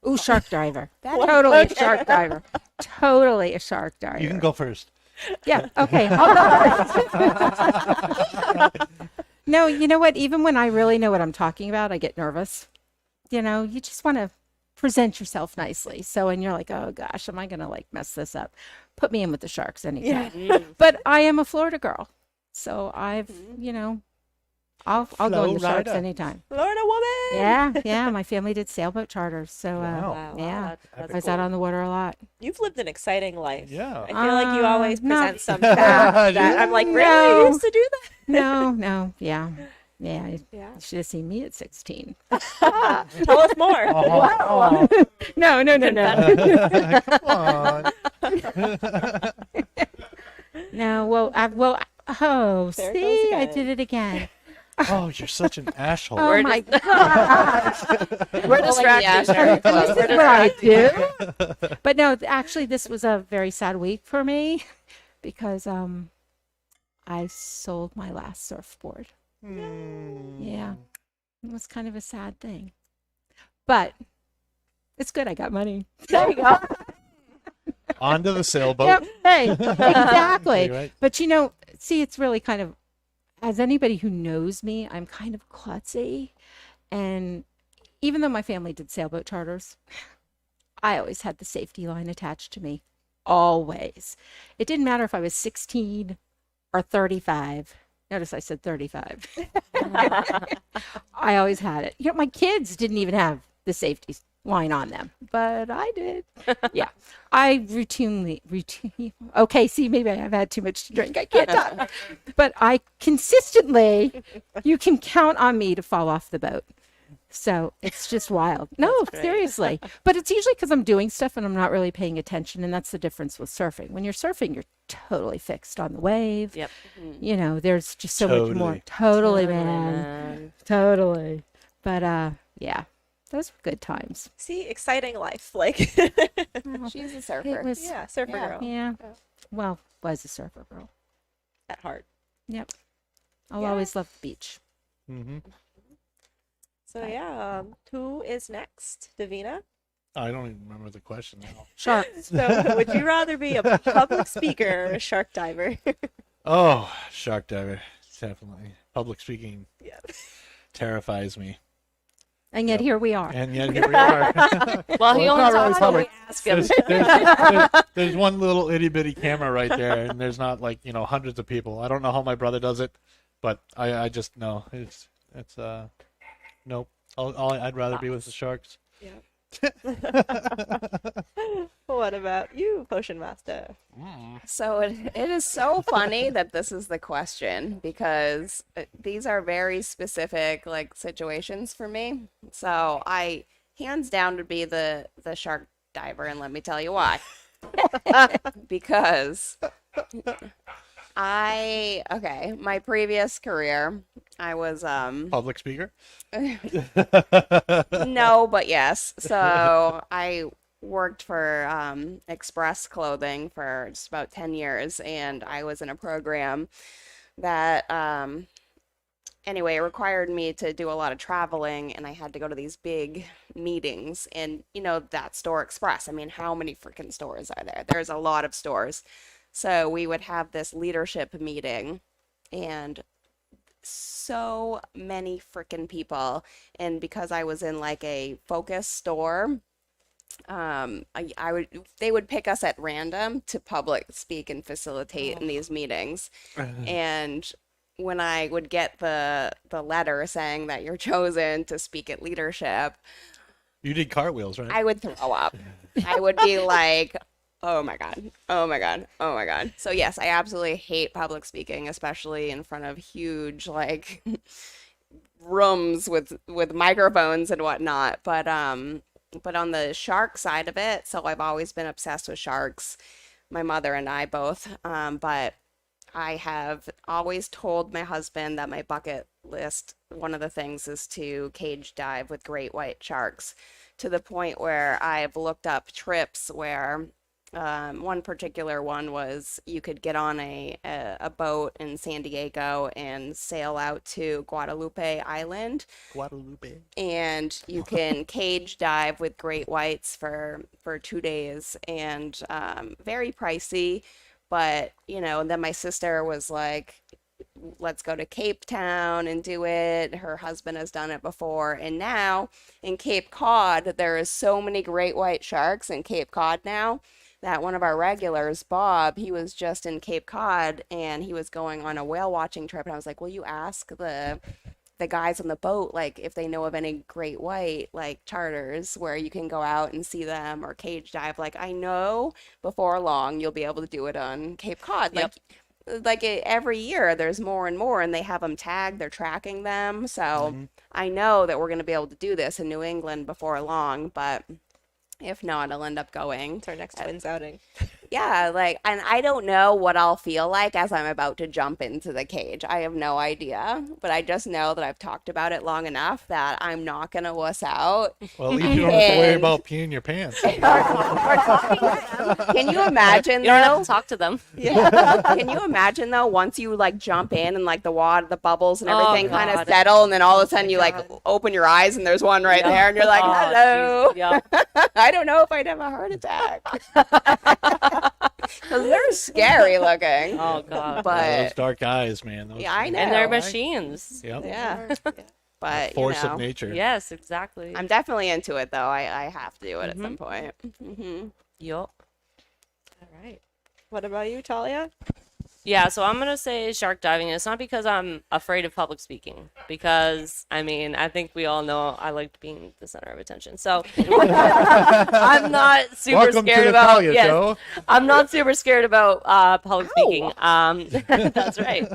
Ooh, shark diver. That is Totally a shark diver. Totally a shark diver. You can go first. Yeah. Okay. I'll go first. No, you know what? Even when I really know what I'm talking about, I get nervous. You just want to present yourself nicely. So, and you're like, oh gosh, am I going to like mess this up? Put me in with the sharks anytime. But I am a Florida girl. So I've, I'll go in the sharks Florida. anytime. Florida woman! Yeah. My family did sailboat charters. So, Wow. yeah. That's I was out on the water a lot. You've lived an exciting life. Yeah. I feel like you always no. present some fact that I'm like, really? No. You used to do that? No. Yeah. Yeah. Yeah. You should have seen me at 16. Tell us more. Oh, No. come on. No, There it goes see, I again. did it again. Oh, you're such an asshole. Oh my gosh. We're distracted. This is what I do. But no, actually, this was a very sad week for me because I sold my last surfboard. Yeah, it was kind of a sad thing. But it's good. I got money. There you go. Onto the sailboat. Yep. Hey, exactly. Right. But see, it's really kind of, as anybody who knows me, I'm kind of klutzy. And even though my family did sailboat charters, I always had the safety line attached to me. Always. It didn't matter if I was 16 or 35. Notice I said 35. I always had it. My kids didn't even have the safety line on them, but I did. Yeah. I routinely, okay, see, maybe I've had too much to drink. I can't talk. But I consistently, you can count on me to fall off the boat. So it's just wild. No, seriously. But it's usually because I'm doing stuff and I'm not really paying attention. And that's the difference with surfing. When you're surfing, you're totally fixed on the wave. Yep. There's just so much more. Totally, man. Totally. But yeah, those were good times. See, exciting life. Like, She's a surfer. It was, yeah, surfer Yeah. girl yeah. Well, was a surfer girl. at heart. Yep. I'll Yeah. always love the beach. Mm-hmm. So yeah, who is next? Davina? I don't even remember the question now. Sharks. So would you rather be a public speaker or a shark diver? Oh, shark diver. Definitely. Public speaking Yeah. terrifies me. And yet here we are. And yet here we are. Well, he Well, only it's not really talks when we public. ask him. There's one little itty bitty camera right there, and there's not like hundreds of people. I don't know how my brother does it, but I just know it's nope. I'd rather be with the sharks. What about you, Potion Master? So it is so funny that this is the question because these are very specific like situations for me. So I hands down would be the shark diver, and let me tell you why. Because my previous career, I was Public speaker. no, but yes. So I worked for Express Clothing for just about 10 years, and I was in a program that anyway, it required me to do a lot of traveling, and I had to go to these big meetings. And that Store Express, I mean, how many freaking stores are there? There's a lot of stores. So we would have this leadership meeting, and so many freaking people. And because I was in like a focus store, they would pick us at random to public speak and facilitate in these meetings. And when I would get the letter saying that you're chosen to speak at leadership, You did cartwheels, right? I would throw up. I would be like, oh my God, oh my God, oh my God. So yes, I absolutely hate public speaking, especially in front of huge like rooms with microphones and whatnot. But on the shark side of it, so I've always been obsessed with sharks, my mother and I both. But I have always told my husband that my bucket list, one of the things is to cage dive with great white sharks, to the point where I've looked up trips where one particular one was you could get on a boat in San Diego and sail out to Guadalupe Island. Guadalupe. And you can cage dive with great whites for 2 days, and very pricey. But, and then my sister was like, let's go to Cape Town and do it. Her husband has done it before. And now in Cape Cod, there is so many great white sharks in Cape Cod now that one of our regulars, Bob, he was just in Cape Cod and he was going on a whale watching trip. And I was like, will you ask the guys on the boat, like, if they know of any great white, like, charters where you can go out and see them or cage dive? Like, I know before long you'll be able to do it on Cape Cod. Yep. Every year there's more and more, and they have them tagged, they're tracking them. So I know that we're going to be able to do this in New England before long, but if not, I'll end up going. It's our next twins outing. Yeah, and I don't know what I'll feel like as I'm about to jump into the cage. I have no idea, but I just know that I've talked about it long enough that I'm not going to wuss out. Well, at least you don't have to worry about peeing your pants. Can you imagine, You don't though? have to talk to them. Yeah. Can you imagine, though, once you, jump in and, the water, the bubbles and Oh, everything kind of God. settle, and then all of a sudden you, open your eyes and there's one right there, and you're like, Oh, hello. geez. Yep. I don't know if I'd have a heart attack. Because they're scary looking. Oh, God. But Those dark eyes, man. Those yeah, I know. And they're right? machines. Yep. Yeah. But Force of nature. Yes, exactly. I'm definitely into it, though. I have to do it at some point. Yup. All right. What about you, Talia? Yeah, so I'm gonna say shark diving. It's not because I'm afraid of public speaking, because I think we all know I like being the center of attention. So I'm not super Welcome scared to the about. Talia Yes, show. I'm not super scared about public speaking. That's right.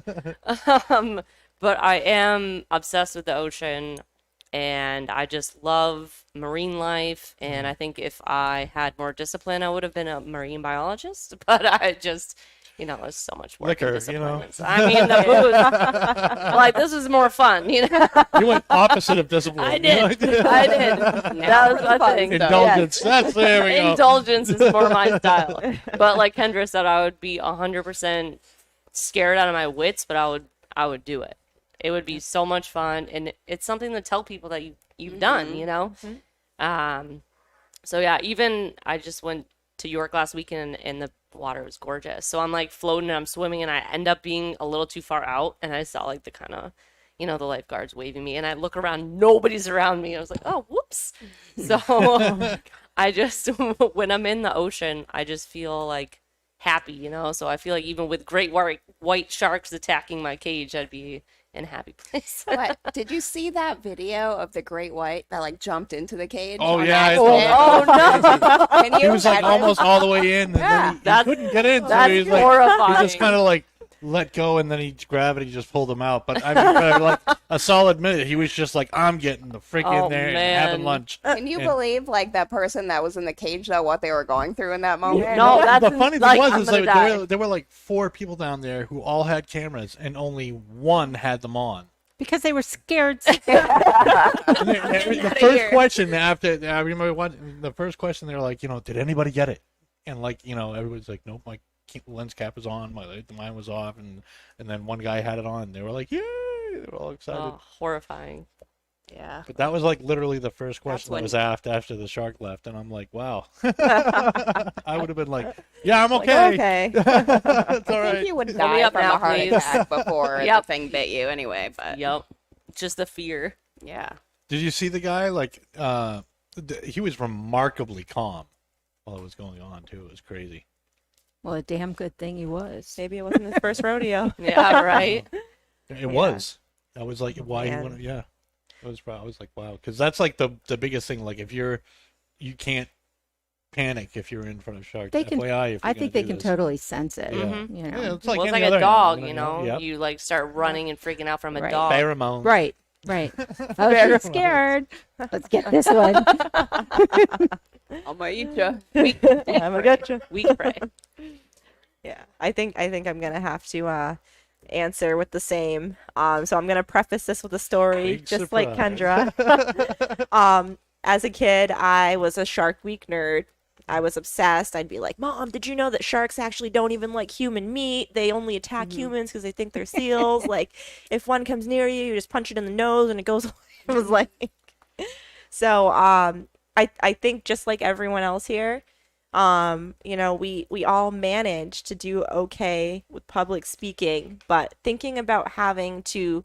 But I am obsessed with the ocean, and I just love marine life. And I think if I had more discipline, I would have been a marine biologist. But I just. There's so much work and Liquor, disappointments. I mean, the booze. This is more fun, You went opposite of discipline. I did. I did. That was my thing. Indulgence. There we go. Indulgence is more my style. But like Kendra said, I would be 100% scared out of my wits, but I would do it. It would be so much fun, and it's something to tell people that you've done, So yeah, even I just went to York last weekend, and the water was gorgeous. So I'm floating and I'm swimming, and I end up being a little too far out, and I saw the kind of, the lifeguards waving me, and I look around, nobody's around me. I was like, oh, whoops. So I just, when I'm in the ocean, I just feel happy, So I feel like even with great white sharks attacking my cage, I'd be in a happy place. But did you see that video of the great white that jumped into the cage? Oh, on yeah. I accident? saw that. Can He you was imagine? almost all the way in, and then he couldn't get in. So That's he was horrifying. he just kind of let go, and then gravity just pulled him out. But I mean, for a solid minute, he was just I'm getting the frick Oh, in there and man. having lunch. Can you And- believe that person that was in the cage, though, what they were going through in that moment? No, that's the funny thing I'm was gonna die. there were 4 people down there who all had cameras, and only one had them on. Because they were scared. And the first question after, I remember the first question, they were like, did anybody get it? And everybody's like, nope, lens cap was on, mine was off, and then one guy had it on. And they were like, "Yay!" They were all excited. Oh, horrifying. Yeah. But that was like literally the first question that when- was asked after the shark left, and I'm like, "Wow." I would have been like, "Yeah, I'm okay. Okay. It's all I right." think you would me die up from now, a heart please. attack before Yep. the thing bit you anyway, but Yep. Just the fear. yeah. Did you see the guy? Like, he was remarkably calm while it was going on too. It was crazy. Well, a damn good thing he was. Maybe it wasn't his first rodeo. Yeah, right? It was. I was like, why he Man. wanted? Yeah, it was. I was like, wow, because that's like the biggest thing. Like, if you can't panic if you're in front of sharks. They can. FYI, if I you're think gonna they do can this. totally sense it. Yeah. Mhm. You know. Yeah, it's Well, like it's any like a other dog, animal, you know? Yep. You like start running and freaking out from a Right. dog. Pheromones. Right. Right. Oh, she's scared. Let's get this one. I'm gonna eat you. Weak, I'm gonna get you. weak prey. Yeah, I think I'm gonna have to answer with the same. So I'm gonna preface this with a story, Big just like surprise. Kendra. As a kid, I was a Shark Week nerd. I was obsessed. I'd be like, "Mom, did you know that sharks actually don't even like human meat? They only attack humans because they think they're seals. Like, if one comes near you, you just punch it in the nose and it goes away." It was like, so I think just like everyone else here, we all manage to do okay with public speaking, but thinking about having to,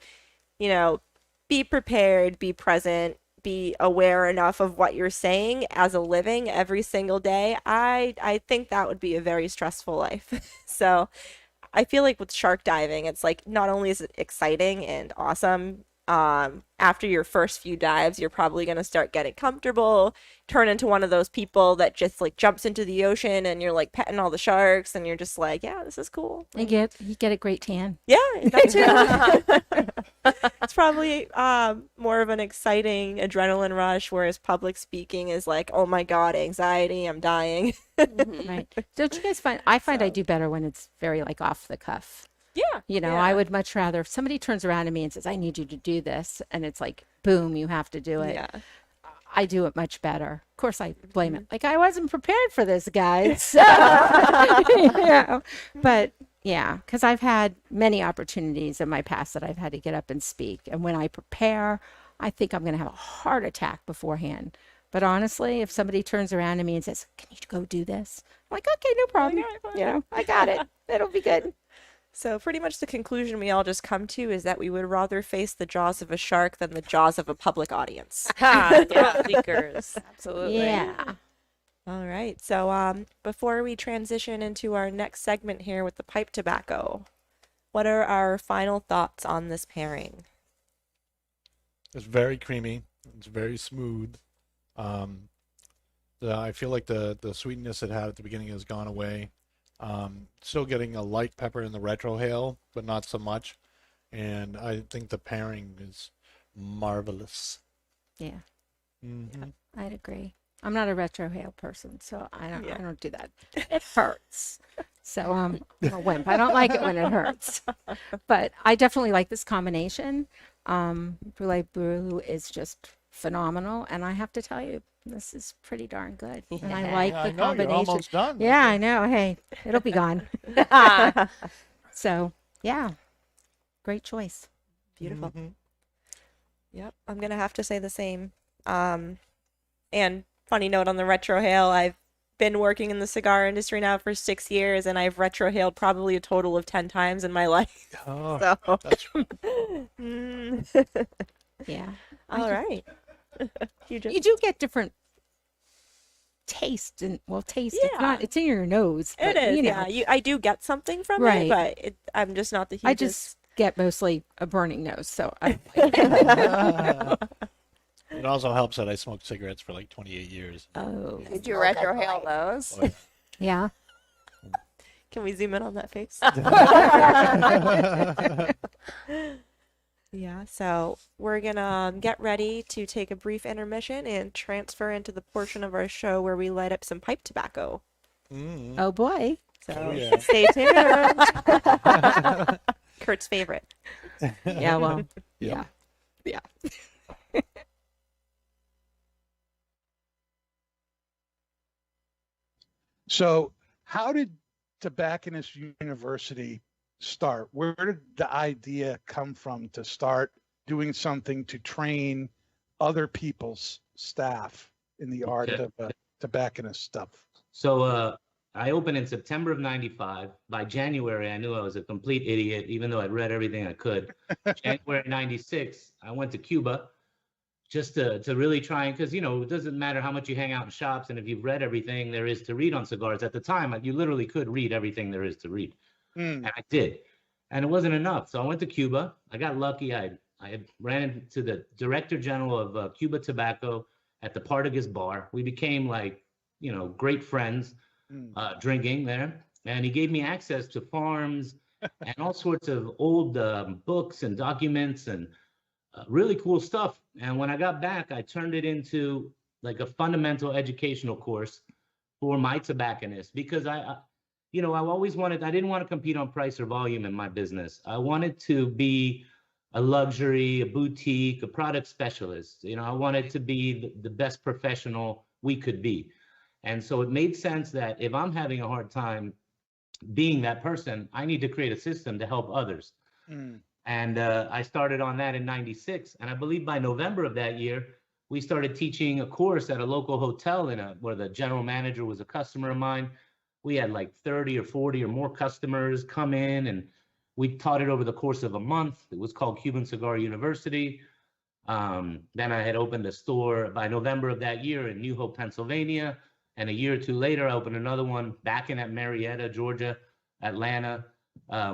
be prepared, be present, be aware enough of what you're saying as a living every single day, I think that would be a very stressful life. So I feel like with shark diving, it's like not only is it exciting and awesome, after your first few dives, you're probably going to start getting comfortable, turn into one of those people that just like jumps into the ocean and you're like petting all the sharks and you're just like, yeah, this is cool. You get a great tan. Yeah, that too. It's probably more of an exciting adrenaline rush, whereas public speaking is like, oh my God, anxiety, I'm dying. Right. Don't you guys find? I find I do better when it's very like off the cuff. Yeah. I would much rather if somebody turns around to me and says, "I need you to do this," and it's like, boom, you have to do it. Yeah. I do it much better. Of course, I blame it. Like, I wasn't prepared for this, guys. So, But yeah, because I've had many opportunities in my past that I've had to get up and speak. And when I prepare, I think I'm going to have a heart attack beforehand. But honestly, if somebody turns around to me and says, "Can you go do this?" I'm like, okay, no problem. I got it. It'll be good. So pretty much the conclusion we all just come to is that we would rather face the jaws of a shark than the jaws of a public audience. Ha, yeah, seekers. Absolutely. Yeah. All right. So before we transition into our next segment here with the pipe tobacco, what are our final thoughts on this pairing? It's very creamy. It's very smooth. I feel like the sweetness it had at the beginning has gone away. Still getting a light pepper in the retrohale, but not so much. And I think the pairing is marvelous. Yeah. Mm-hmm. I'd agree. I'm not a retrohale person, so I Yeah. don't do that. It hurts. So I'm a wimp. I don't like it when it hurts. But I definitely like this combination. Brulee is just phenomenal, and I have to tell you, this is pretty darn good. And I like Yeah, the I know, you're combination. almost done. Yeah, I know. Hey, it'll be gone. So yeah, great choice. Beautiful. Mhm. Yep, I'm gonna have to say the same. And funny note on the retrohale, I've been working in the cigar industry now for 6 years, and I've retrohaled probably a total of 10 times in my life. Oh, So, that's Yeah. all right. You You do get different taste and taste. It's Yeah. not. It's in your nose. It But, is, you know, yeah. I do get something from Right. it, but I'm just not the hugest. I just get mostly a burning nose. So I, It also helps that I smoked cigarettes for like 28 years. oh Did you retrohale those? Boy. yeah. Can we zoom in on that face? Yeah, so we're gonna get ready to take a brief intermission and transfer into the portion of our show where we light up some pipe tobacco. Mm. Oh boy. So Oh, yeah. stay tuned. Kurt's favorite. Yeah. Well. Yep. Yeah. So how did Tobacconist University start? Where did the idea come from to start doing something to train other people's staff in the art Okay. of tobacconist stuff? So I opened in September of '95. By January, I knew I was a complete idiot, even though I'd read everything I could. January '96, I went to Cuba just to really try and, because, it doesn't matter how much you hang out in shops and if you've read everything there is to read on cigars. At the time, you literally could read everything there is to read. And I did. And it wasn't enough. So I went to Cuba. I got lucky. I ran into the director general of Cuba Tobacco at the Partagas bar. We became great friends drinking there. And he gave me access to farms and all sorts of old books and documents and really cool stuff. And when I got back, I turned it into like a fundamental educational course for my tobacconist, because I always wanted, I didn't want to compete on price or volume in my business. I wanted to be a luxury, a boutique, a product specialist. I wanted to be the best professional we could be. And so it made sense that if I'm having a hard time being that person, I need to create a system to help others. And I started on that in '96. And I believe by November of that year, we started teaching a course at a local hotel where the general manager was a customer of mine. We had like 30 or 40 or more customers come in, and we taught it over the course of a month. It was called Cuban Cigar University. Then I had opened a store by November of that year in New Hope, Pennsylvania. And a year or two later, I opened another one back in at Marietta, Georgia, Atlanta,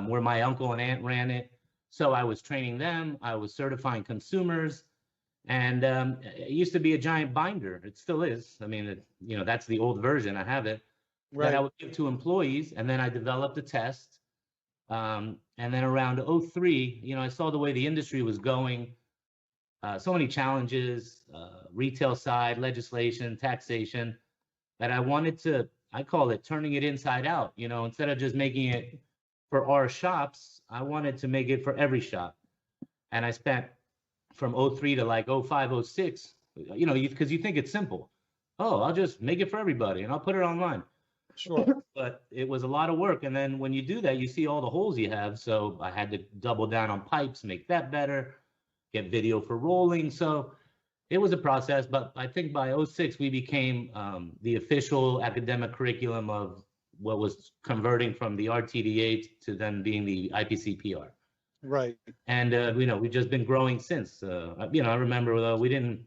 where my uncle and aunt ran it. So I was training them. I was certifying consumers. And it used to be a giant binder. It still is. I mean, that's the old version. I have it. That I would give to employees. And then I developed a test. And then around '03, I saw the way the industry was going. So many challenges, retail side, legislation, taxation, that I wanted to, I call it turning it inside out. Instead of just making it for our shops, I wanted to make it for every shop. And I spent from '03 to like '05, '06, because you think it's simple. Oh, I'll just make it for everybody and I'll put it online. Sure. But it was a lot of work. And then when you do that, you see all the holes you have. So I had to double down on pipes, make that better, get video for rolling. So it was a process. But I think by '06, we became the official academic curriculum of what was converting from the RTD8 to then being the IPC-PR. Right. And, we've just been growing since. I remember we didn't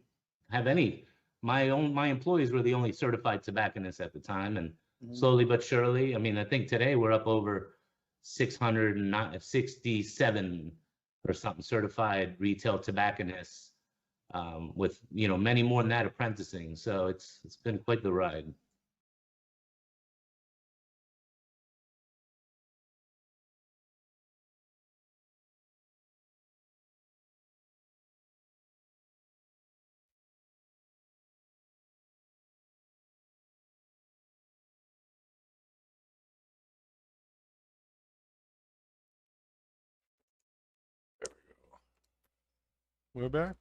have any. My employees were the only certified tobacconists at the time. And slowly but surely, I think today we're up over 667 or something certified retail tobacconists, with, many more than that apprenticing. So it's been quite the ride. We're back.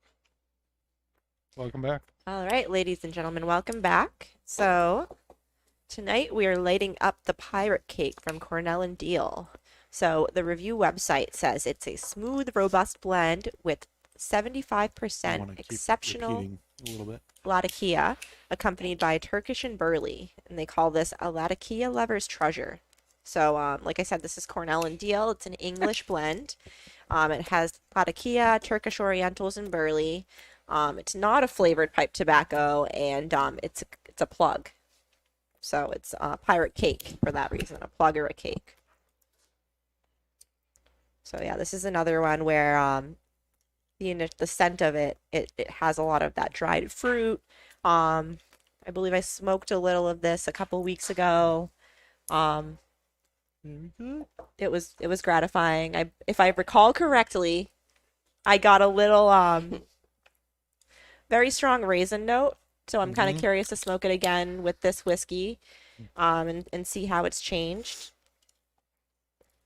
Welcome back. All right, ladies and gentlemen, welcome back. So tonight we are lighting up the pirate cake from Cornell and Diehl. So the review website says it's a smooth, robust blend with I wanna 75% keep exceptional repeating a little bit. Latakia, accompanied by Turkish and Burley, and they call this a Latakia lover's treasure. So, like I said, this is Cornell and Diehl. It's an English blend. It has Latakia, Turkish Orientals, and Burley. It's not a flavored pipe tobacco, and it's a plug. So it's a pirate cake for that reason, a plug or a cake. So yeah, this is another one where the scent of it has a lot of that dried fruit. I believe I smoked a little of this a couple weeks ago. It was gratifying. If I recall correctly, I got a little very strong raisin note. So I'm kind of curious to smoke it again with this whiskey, and see how it's changed.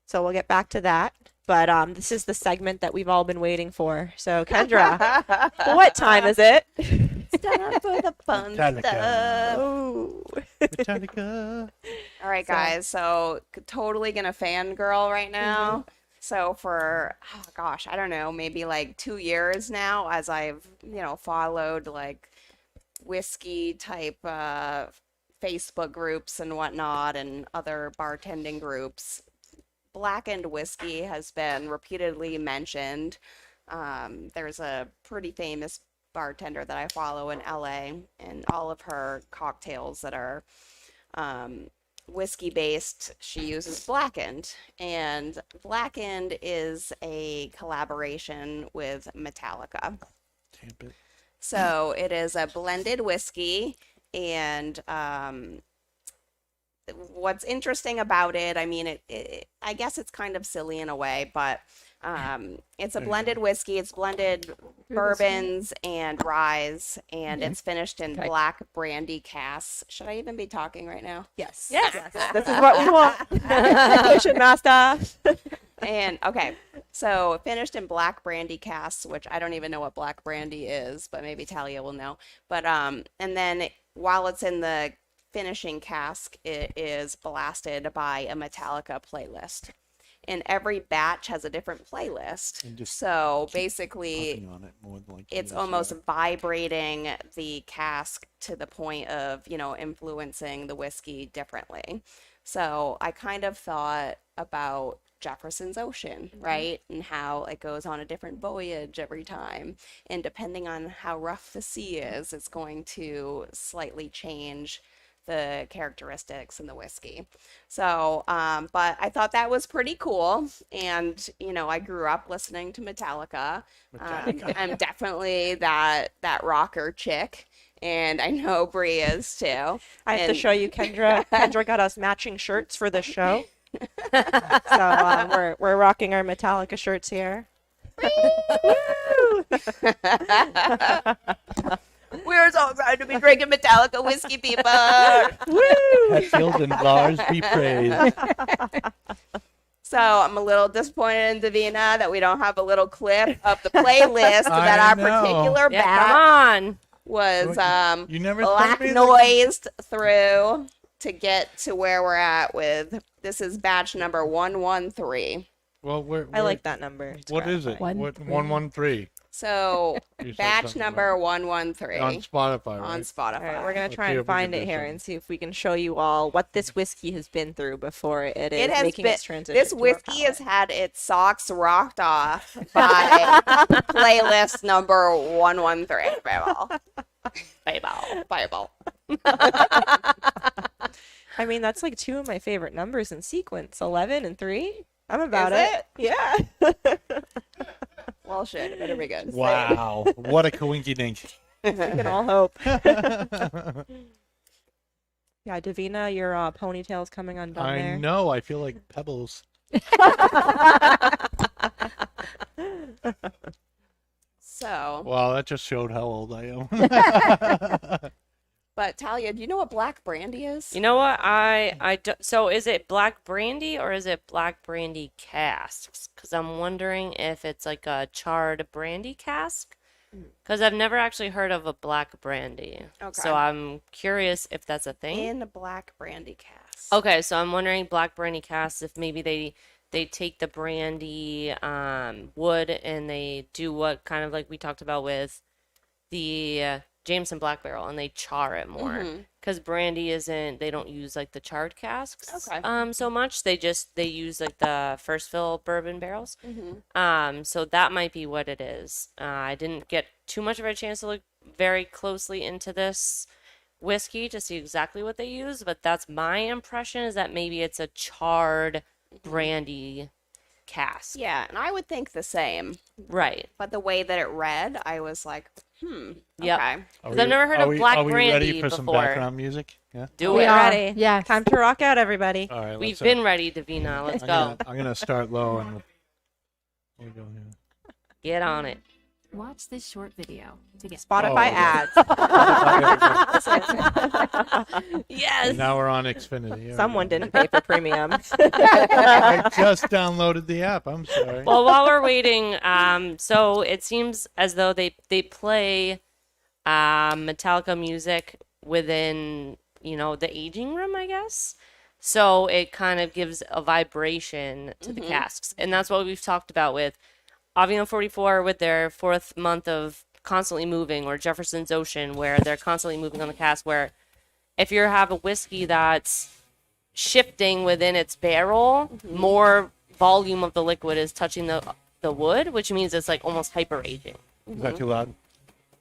So we'll get back to that. But this is the segment that we've all been waiting for. So Kendra, what time is it? It's time for the fun Metallica. stuff. Oh. Metallica. All right, guys. So totally gonna fangirl right now. So for, oh gosh, I don't know, maybe like 2 years now, as I've, followed like whiskey type Facebook groups and whatnot and other bartending groups, blackened whiskey has been repeatedly mentioned. There's a pretty famous bartender that I follow in LA, and all of her cocktails that are whiskey based, she uses blackened. And blackened is a collaboration with Metallica. Tamp it. So it is a blended whiskey, and what's interesting about it, I mean, I guess it's kind of silly in a way, but it's a blended whiskey. It's blended bourbons and ryes, and it's finished in black brandy casks. Should I even be talking right now? Yes. Yes. This is what we want. Station master. And okay, so finished in black brandy casks, which I don't even know what black brandy is, but maybe Talia will know. But and then while it's in the finishing cask, it is blasted by a Metallica playlist. And every batch has a different playlist. And just So basically, puffing on it more than like it's you almost said. vibrating the cask to the point of, influencing the whiskey differently. So I kind of thought about Jefferson's Ocean, right? And how it goes on a different voyage every time. And depending on how rough the sea is, it's going to slightly change the characteristics in the whiskey. So, but I thought that was pretty cool. And, I grew up listening to Metallica. I'm definitely that rocker chick. And I know Bree is too. I have to And- show you, Kendra. Kendra got us matching shirts for the show. So we're rocking our Metallica shirts here. We're so proud to be drinking Metallica whiskey, people. Hatfield and bars be praised. So I'm a little disappointed in Davina that we don't have a little clip of the playlist that our know. particular Yeah, batch come on. was You never black told me that? noised through to get to where we're at with. This is batch number 113. Well, I like that number. It's What correct. is it? One, What three. 113? So You said batch something number about- 113 on Spotify, on right? Spotify. All right, we're gonna Let's try see and if we can find do it here something. and see if we can show you all what this whiskey has been through before it is It has making been, its transition. this to our whiskey has palate. had its socks rocked off by playlist number 113. Bible. I mean, that's like two of my favorite numbers in sequence, 11 and 3. I'm about Is it. Yeah. Well, shit, it better be good. Wow, what a coinky dink. We can all hope. Yeah, Davina, your ponytail's coming undone I there. know, I feel like pebbles. So, Wow, that just showed how old I am. but Talia, do you know what black brandy is? You know what? So is it black brandy or is it black brandy casks? Because I'm wondering if it's like a charred brandy cask. Because I've never actually heard of a black brandy. Okay. So I'm curious if that's a thing. In a black brandy cask. Okay, so I'm wondering black brandy casks, if maybe they take the brandy wood and they do what kind of like we talked about with the Jameson Black Barrel, and they char it more. Mhm. Because brandy isn't, they don't use like the charred casks Okay. so much. They use like the first fill bourbon barrels. Mhm. So that might be what it is. I didn't get too much of a chance to look very closely into this whiskey to see exactly what they use, but that's my impression, is that maybe it's a charred brandy cask. Yeah, and I would think the same. Right. But the way that it read, I was like, Yep. okay. Are 'Cause I've never heard of black are we brandy ready for some before. background music? Yeah. Do We it. are are, ready. yeah. Time to rock out, everybody. All right. We've let's, been ready, Davina. Let's go. I'm gonna start low and we'll go here. Get on it. Watch this short video to get Spotify ads. Yes. And now we're on Xfinity. Here we Someone go. didn't pay for premium. I just downloaded the app. I'm sorry. Well, while we're waiting, so it seems as though they play Metallica music within, the aging room, I guess. So it kind of gives a vibration to the casks. And that's what we've talked about with Avion 44 with their 4th month of constantly moving, or Jefferson's Ocean, where they're constantly moving on the cask, where if you have a whiskey that's shifting within its barrel, more volume of the liquid is touching the wood, which means it's like almost hyper aging. Is that too loud?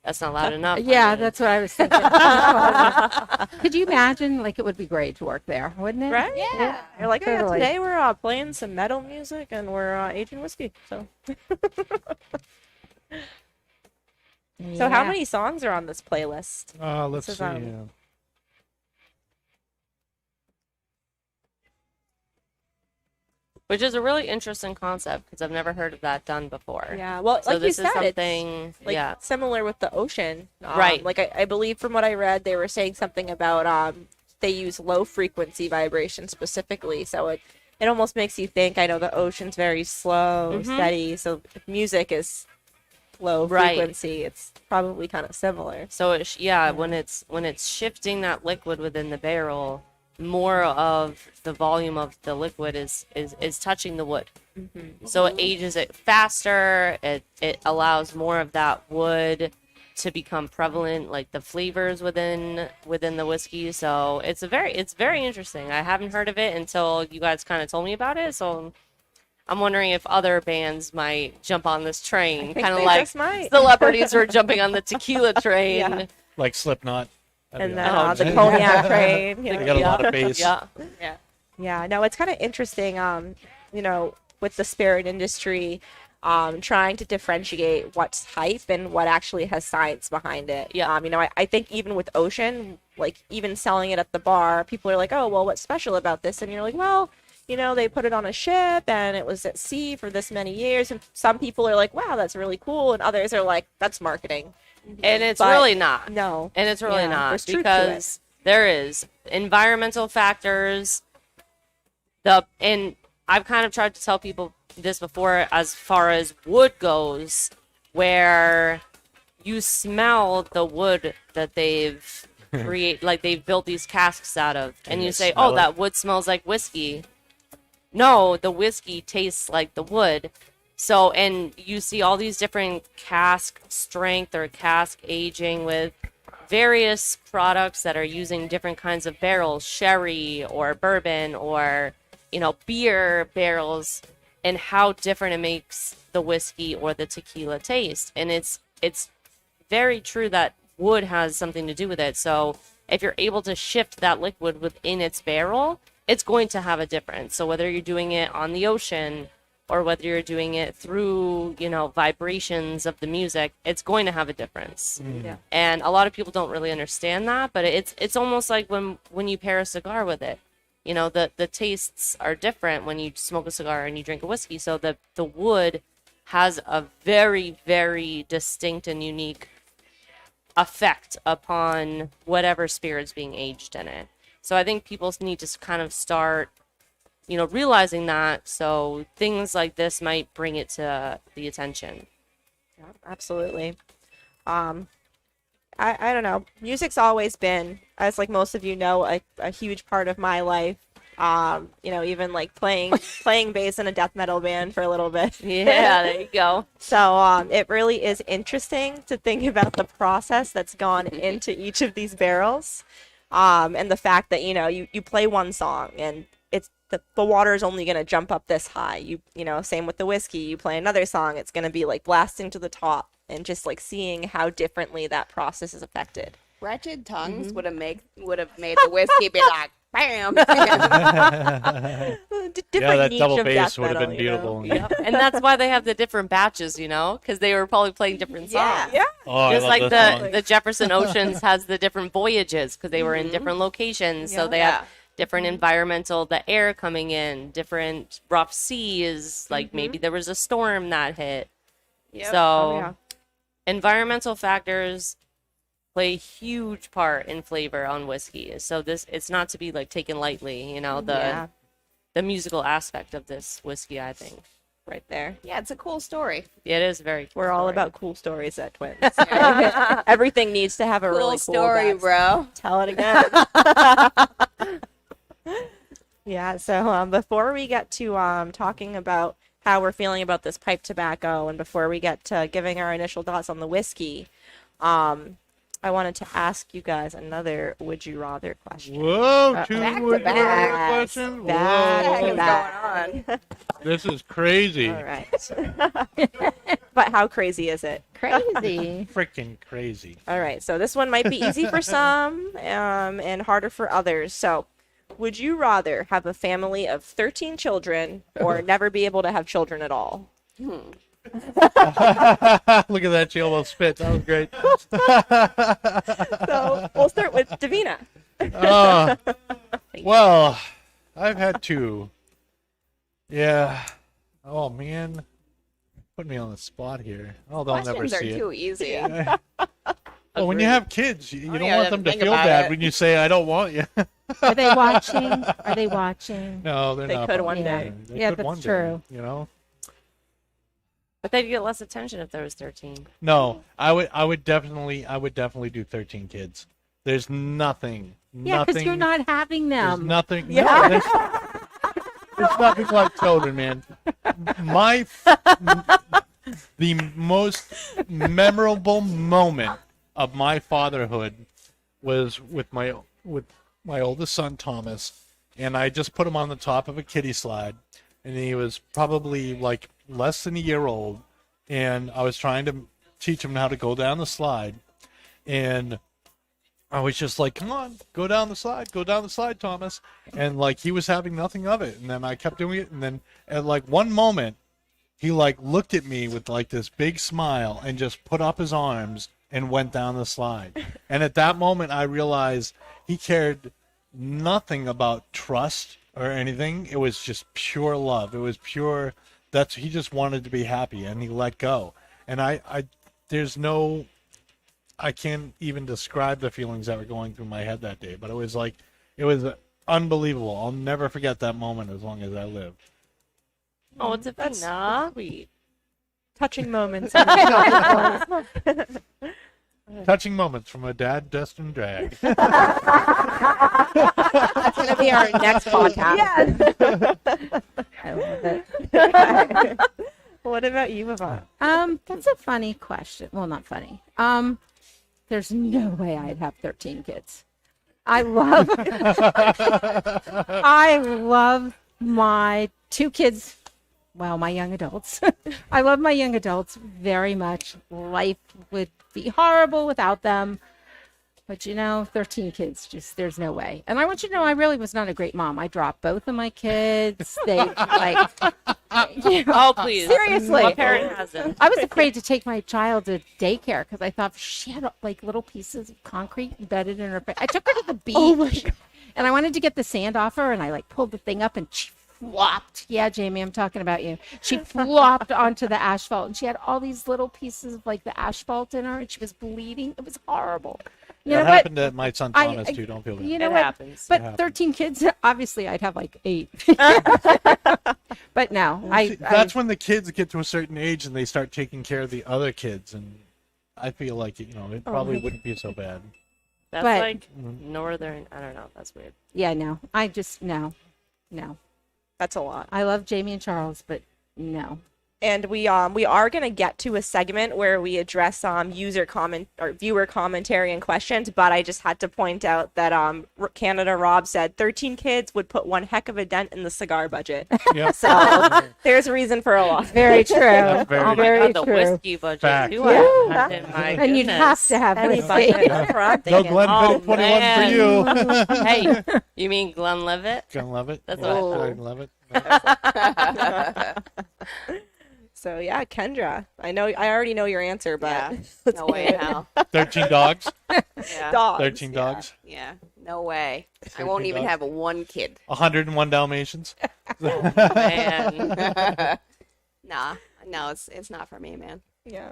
That's not loud enough. Yeah, I mean. that's what I was thinking. Could you imagine? Like, it would be great to work there, wouldn't it? Right? Yeah. You're like, yeah, Totally. today we're playing some metal music and we're aging whiskey. So, so how Yeah. many songs are on this playlist? Let's This see. is, Which is a really interesting concept because I've never heard of that done before. Yeah, well, So like you this said, is it's something, like similar with the ocean. Right. Like I believe from what I read, they were saying something about they use low frequency vibration specifically, so it almost makes you think. I know the ocean's very slow, steady, so if music is low Right. frequency, it's probably kind of similar. So when it's shifting that liquid within the barrel, more of the volume of the liquid is touching the wood. So it ages it faster. It allows more of that wood to become prevalent, like the flavors within the whiskey. So it's very interesting. I haven't heard of it until you guys kind of told me about it. So I'm wondering if other bands might jump on this train, kind of they like just might. celebrities were jumping on the tequila train. Yeah. Like Slipknot. That'd And be then awesome. the cognac train. You They know, got a yeah. lot of bass. Yeah. Yeah, no, it's kind of interesting, with the spirit industry, trying to differentiate what's hype and what actually has science behind it. Yeah. I think even with Ocean, like even selling it at the bar, people are like, oh, well, what's special about this? And you're like, well, they put it on a ship and it was at sea for this many years. And some people are like, wow, that's really cool. And others are like, that's marketing. And it's But really not. No. And it's really Yeah, not, there's truth to because there is environmental factors. And I've kind of tried to tell people this before, as far as wood goes, where you smell the wood that they've like they've built these casks out of, and you say, smell "Oh, it? that wood smells like whiskey." No, the whiskey tastes like the wood. So, and you see all these different cask strength or cask aging with various products that are using different kinds of barrels, sherry or bourbon or, beer barrels, and how different it makes the whiskey or the tequila taste. And it's very true that wood has something to do with it. So if you're able to shift that liquid within its barrel, it's going to have a difference. So whether you're doing it on the ocean or whether you're doing it through, vibrations of the music, it's going to have a difference. Yeah. And a lot of people don't really understand that, but it's almost like when you pair a cigar with it. The tastes are different when you smoke a cigar and you drink a whiskey. So the wood has a very, very distinct and unique effect upon whatever spirit's being aged in it. So I think people need to kind of start realizing that, so things like this might bring it to the attention. Yeah, absolutely. I don't know. Music's always been, as like most of you know, a huge part of my life. Even like playing bass in a death metal band for a little bit. Yeah, there you go. So it really is interesting to think about the process that's gone into each of these barrels, and the fact that you play one song and it's the water is only going to jump up this high. Same with the whiskey. You play another song, it's going to be like blasting to the top, and just like seeing how differently that process is affected. Wretched tongues would have made the whiskey be like, bam. Different Yeah, that niche double of bass death would have metal, been beautiful. Yep. And that's why they have the different batches, because they were probably playing different songs. Yeah. Oh, Just I like love this song. the Jefferson Oceans has the different voyages because they were in different locations. So they have different environmental, the air coming in, different rough seas. Like maybe there was a storm that hit. Yep. So Oh, yeah. environmental factors play a huge part in flavor on whiskey. So it's not to be like taken lightly, the musical aspect of this whiskey, I think. right there. Yeah, it's a cool story. It is very. We're all story. about cool stories at Twins. Everything needs to have a Cool really cool story, backstory. bro. Tell it again. Yeah, so before we get to talking about how we're feeling about this pipe tobacco, and before we get to giving our initial thoughts on the whiskey, I wanted to ask you guys another would you rather question. Whoa, two back to would you rather back. questions? Back What to is back. going on? This is crazy. All right. But how crazy is it? Crazy. Freaking crazy. All right, so this one might be easy for some and harder for others. So, would you rather have a family of 13 children or never be able to have children at all? Look at that. She almost spit. That was great. So, we'll start with Davina. Well, I've had two. Yeah. Oh, man. Put me on the spot here. Oh, they'll never Questions are see too it. easy. Well, when you have kids, you don't yeah, want them to think feel about bad it. when you say, I don't want you. Are they watching? Are they watching? No, they're They not. could one watching. day. They Yeah, could that's one day, true. you know? But they'd get less attention if there was 13. No, I would definitely do 13 kids. There's nothing. Yeah, because you're not having There's them. nothing. Yeah. No, there's nothing like children, man. The most memorable moment of my fatherhood was with my oldest son Thomas, and I just put him on the top of a kiddie slide, and he was probably like less than a year old, and I was trying to teach him how to go down the slide, and I was just like, come on, go down the slide, Thomas. And like, he was having nothing of it. And then I kept doing it. And then at like one moment, he like looked at me with like this big smile and just put up his arms and went down the slide. And at that moment, I realized he cared nothing about trust or anything. It was just pure love. It was pure, he just wanted to be happy, and he let go. And I can't even describe the feelings that were going through my head that day, but it was unbelievable. I'll never forget that moment as long as I live. Oh, That's Davina. sweet. Touching moments. Touching moments from a dad destined drag. That's going to be our next podcast. I love it. What about you, Yvonne? That's a funny question. Well, not funny. There's no way I'd have 13 kids. I love my two kids. Well, my young adults. I love my young adults very much. Life would be horrible without them. But 13 kids, just there's no way. And I want you to know, I really was not a great mom. I dropped both of my kids. They Oh, please. Seriously. What parent hasn't? I was afraid to take my child to daycare because I thought she had like little pieces of concrete embedded in her face. I took her to the beach and I wanted to get the sand off her, and I like pulled the thing up and she flopped. Yeah, Jamie, I'm talking about you. She flopped onto the asphalt, and she had all these little pieces of like the asphalt in her, and she was bleeding. It was horrible. That happened to my son Thomas too. Don't feel bad. You know It what? happens. But It happens. 13 kids, obviously I'd have like 8. But no, See, that's when the kids get to a certain age and they start taking care of the other kids, and I feel like it probably wouldn't be so bad. That's But- like northern. I don't know. That's weird. yeah, no. I just no. That's a lot. I love Jamie and Charles, but no. And we are going to get to a segment where we address user comment or viewer commentary and questions, but I just had to point out that Canada Rob said 13 kids would put one heck of a dent in the cigar budget. Yep. So there's a reason for a lot. Very true. That's very Oh my very God, the true. whiskey budget. Fact. too. Yeah. My And you'd have goodness. to have Any whiskey. budget. That's what I'm No thinking. Glenfiddich 21 man. for you. Hey, you mean Glenlivet? Glenlivet. That's Yeah, what I Glenlivet. So yeah, Kendra, I already know your answer, but Yeah. let's No hear way it. in hell. 13 dogs. Yeah. Dogs. 13 dogs. Yeah. No way. I won't 13 even dogs. have one kid. 101 Dalmatians. Man. Nah. No, it's not for me, man. Yeah.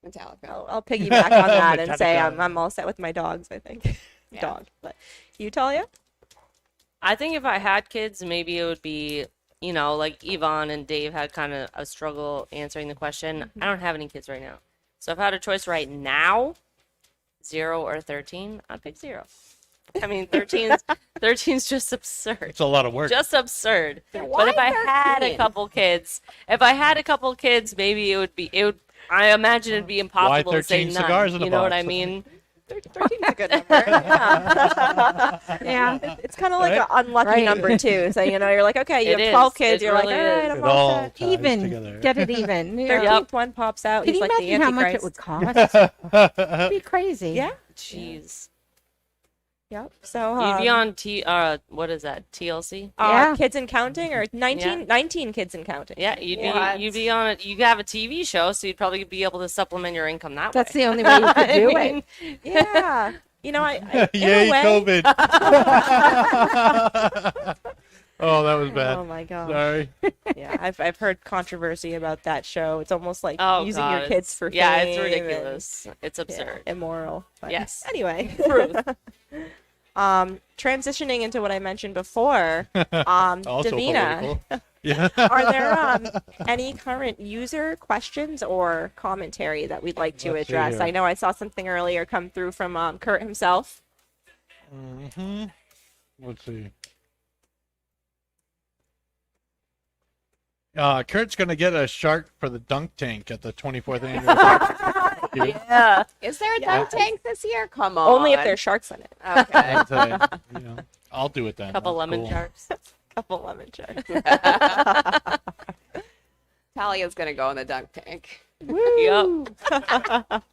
Metallica. I'll piggyback on that and say Metallica. I'm all set with my dogs, I think. Yeah. Dog. But you, Talia? I think if I had kids, maybe it would be you know, like Yvonne and Dave had kind of a struggle answering the question. I don't have any kids right now. So if I had a choice right now, 0 or 13, I'd pick 0. I mean, 13's just absurd. It's a lot of work. Just absurd. Why But if I had a 13? couple kids, maybe it would, I imagine it'd be impossible to say 13 none. cigars in a You know what box? I mean? 13 is a good number. Yeah. Yeah. It's kind of like Right? an unlucky Right. number too. So you're like, okay, you It have 12 is. kids. It You're really like, all right, is. I'm It all all set. ties Even. together. Get it even. Yeah. 13th one pops out. Can He's you like the imagine how much it Antichrist. would cost? It'd be crazy. Yeah. Jeez. Yep. So You'd be on what is that? TLC? Yeah. kids and counting, or 19, Yeah. 19 kids and counting. Yeah, you'd be on it. You have a TV show, so you'd probably be able to supplement your income that That's way. the only way you could do I it. mean, Yeah. You know, I in Yay, a way, COVID. Oh, that was bad. Oh my god. Sorry. Yeah, I've heard controversy about that show. It's almost like Oh, using God, your kids for yeah, fame it's and- ridiculous. It's yeah, absurd. immoral. But Yes. Anyway, Truth. transitioning into what I mentioned before, Also Davina, political. Yeah. are there any current user questions or commentary that we'd like to Let's see address? here. I know I saw something earlier come through from Kurt himself. Mm-hmm. Let's see. Kurt's gonna get a shark for the dunk tank at the 24th anniversary. Yeah. Is there a dunk tank this year? Come on. Only if there's sharks in it. Okay. I'll tell you, I'll do it then. Couple That's lemon cool. sharks. Couple lemon sharks. Talia's gonna go in the dunk tank. Yep.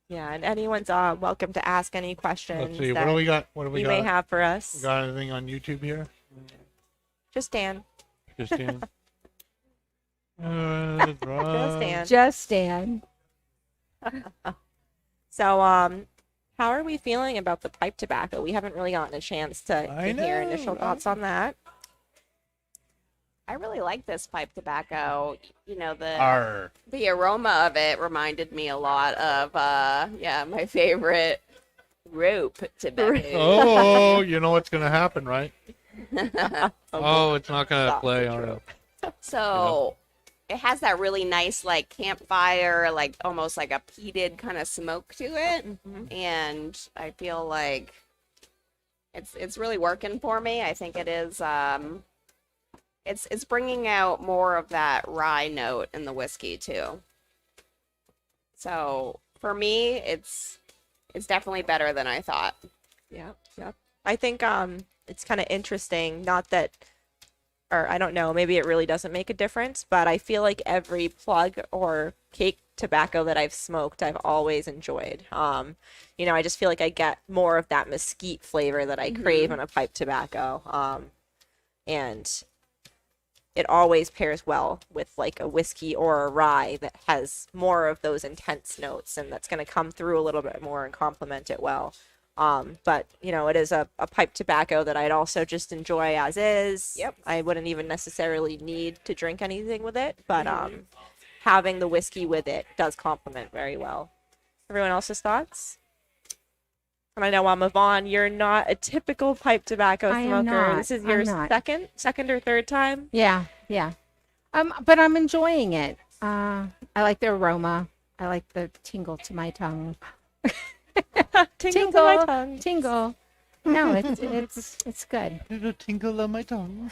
Yeah, and anyone's welcome to ask any questions Let's see. What that do we got? What do we you got? may have for us. We got anything on YouTube here? Just Dan. Just in. Just Dan. Just Dan. So, how are we feeling about the pipe tobacco? We haven't really gotten a chance to I hear know. initial thoughts on that. I really like this pipe tobacco. You know, Arr. the aroma of it reminded me a lot of my favorite rope tobacco. Oh, you know what's gonna happen, right? Oh, it's not gonna play on it. So it has that really nice like campfire, like almost like a peated kind of smoke to it, and I feel like it's really working for me. I think it is. It's bringing out more of that rye note in the whiskey too. So for me, it's definitely better than I thought. Yep. I think it's kind of interesting. Not that, or I don't know, maybe it really doesn't make a difference, but I feel like every plug or cake tobacco that I've smoked, I've always enjoyed. I just feel like I get more of that mesquite flavor that I crave in a pipe tobacco. And it always pairs well with like a whiskey or a rye that has more of those intense notes, and that's going to come through a little bit more and complement it well. But it is a pipe tobacco that I'd also just enjoy as is. Yep. I wouldn't even necessarily need to drink anything with it, but having the whiskey with it does complement very well. Everyone else's thoughts? And I know, Yvonne, you're not a typical pipe tobacco I am smoker. not. This is I'm your not. second or third time. Yeah. But I'm enjoying it. I like the aroma. I like the tingle to my tongue. Tingle to my tongue. Tingle. No, it's good. There's a tinkle on my tongue.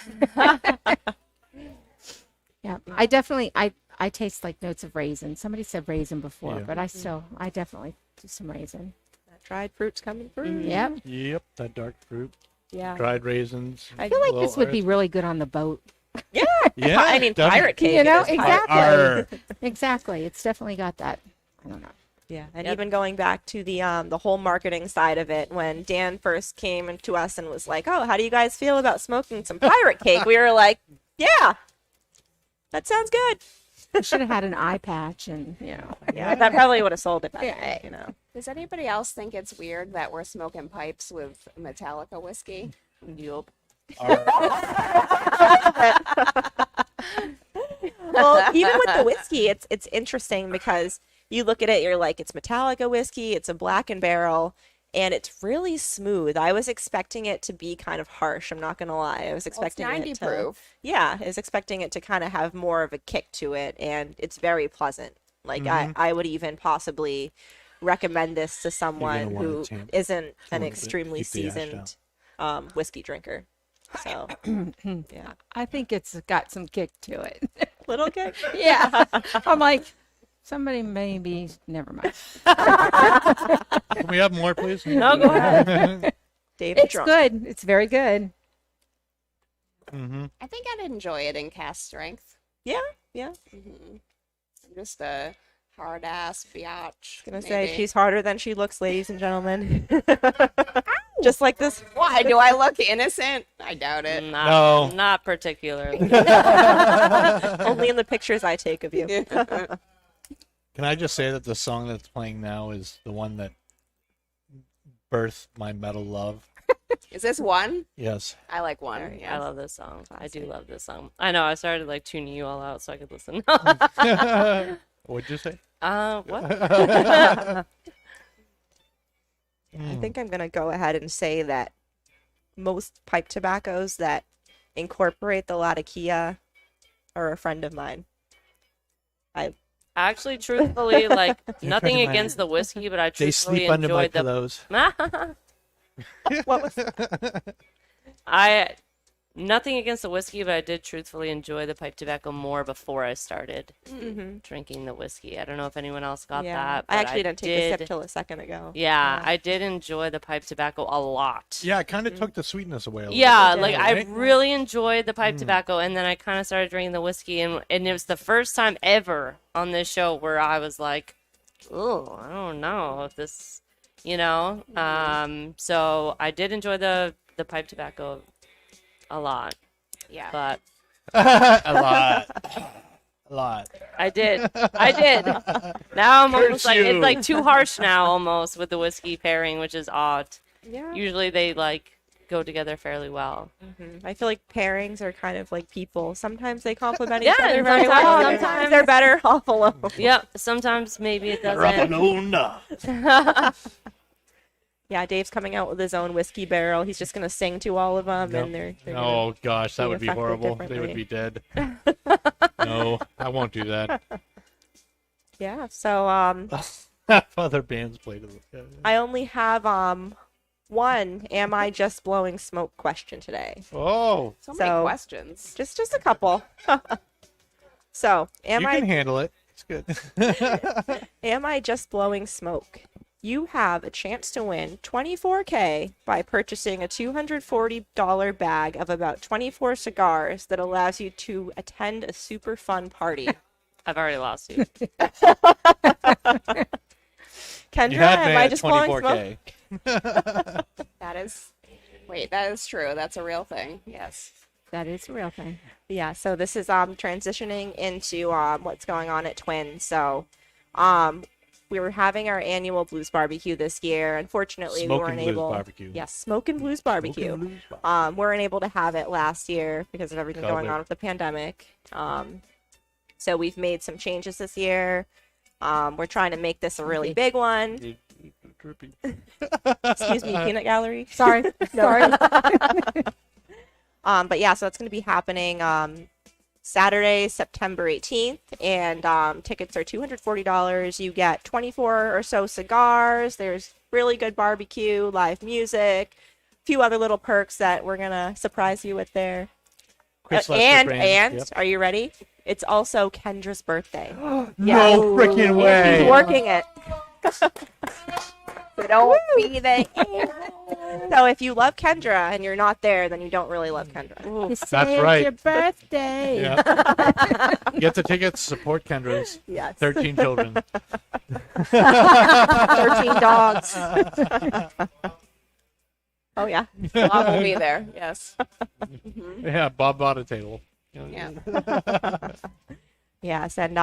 Yeah. I definitely I taste like notes of raisin. Somebody said raisin before, Yeah. but I definitely do some raisin. That dried fruit's coming through. Yep. Yep, that dark fruit, Yeah. dried raisins. I I feel like Little this would be earth. really good on the boat. Yeah. Yeah, I mean, definitely. pirate cake. You know, is fire. exactly. Arr. Exactly. It's definitely got that. I don't know. Yeah, and Yep. even going back to the whole marketing side of it, when Dan first came to us and was like, "Oh, how do you guys feel about smoking some pirate cake?" We were like, "Yeah, that sounds good." We should have had an eye patch and, Yeah, that probably would have sold it better. Yeah. Does anybody else think it's weird that we're smoking pipes with Metallica whiskey? Yup. Well, even with the whiskey, it's interesting because you look at it, you're like, it's Metallica whiskey, it's a Black and Barrel, and it's really smooth. I was expecting it to be kind of harsh. I'm not gonna lie. I was Well, it's expecting 90 it to, proof. yeah, I was expecting it to kind of have more of a kick to it, and it's very pleasant. Like I would even possibly recommend this to someone wanna who tamp- isn't you an wanna extremely keep the ash seasoned whiskey drinker. So yeah, I think it's got some kick to it. little kick. Yeah. I'm like, somebody maybe, never mind. Can we have more, please? No, go ahead. David It's drunk. good. It's very good. Mm-hmm. I think I'd enjoy it in cast strength. Yeah, yeah. I'm just a hard ass biatch. Gonna say maybe. she's harder than she looks, ladies and gentlemen. Just like this. Why do I look innocent? I doubt it. No. Not particularly. Only in the pictures I take of you. Can I just say that the song that's playing now is the one that birthed my metal love? Is this one? Yes. I like one. I Yeah. love this song. I do love this song. I know. I started like tuning you all out so I could listen. What'd you say? What? I think I'm gonna go ahead and say that most pipe tobaccos that incorporate the Latakia are a friend of mine. Actually, truthfully, like nothing friend of mine. against the whiskey, but I They truthfully sleep under my enjoyed the. pillows. What was Nothing against the whiskey, but I did truthfully enjoy the pipe tobacco more before I started drinking the whiskey. I don't know if anyone else got yeah. that. I but actually didn't take a did- sip till a second ago. Yeah, I did enjoy the pipe tobacco a lot. Yeah, it kind of took the sweetness away a little Yeah, bit. like Yeah. I Right? really enjoyed the pipe tobacco, and then I kind of started drinking the whiskey, and it was the first time ever on this show where I was like, "Oh, I don't know if this," you know. So I did enjoy the pipe tobacco a lot, Yeah. but a lot. I did. Now I'm almost like you. it's like too harsh now, almost with the whiskey pairing, which is odd. Yeah. Usually they like go together fairly well. I feel like pairings are kind of like people. Sometimes they complement Yeah, each other and very sometimes- well. sometimes- Sometimes they're better off alone. Yep. Sometimes maybe it doesn't. Rapaluna. Yeah, Dave's coming out with his own whiskey barrel. He's just gonna sing to all of them, Yep. and they're gonna- Oh gosh, that be would be affected horrible. They would differently. be dead. No, I won't do that. yeah. So Other bands played it. I only have one "Am I just blowing smoke?" question today. Oh, So many So- questions. Just a couple. So you can am handle it. It's good. I just blowing smoke? You have a chance to win $24K by purchasing a $240 bag of about 24 cigars that allows you to attend a super fun party. I've already lost you. Kendra, You had me am I at just blowing smoke? 24K. That is. Wait, that is true. That's a real thing. Yes. That is a real thing. Yeah, so this is transitioning into what's going on at Twin. So we were having our annual blues barbecue this year. Unfortunately, we Smoke weren't and Blues able. barbecue. Yes, smoke and blues barbecue. Smoke and Blues barbecue. Weren't able to have it last year because of everything going COVID. on with the pandemic. So we've made some changes this year. We're trying to make this a really big one. Drippy. Excuse me, peanut gallery. Sorry. Sorry. But yeah, so it's going to be happening Saturday, September 18th, and tickets are $240. You get 24 or so cigars. There's really good barbecue, live music, a few other little perks that we're going to surprise you with there. Chris Lester And brand. Yep. are you ready? It's also Kendra's birthday. No freaking She's way. working it. So don't be the. So if you love Kendra and you're not there, then you don't really love Kendra. You That's saved right. your birthday. Yeah. Get the tickets. Support Kendra's. Yes. 13 children. 13 dogs. Oh yeah. Bob will be there. Yes. Yeah, Bob bought a table. Yeah. Yes, and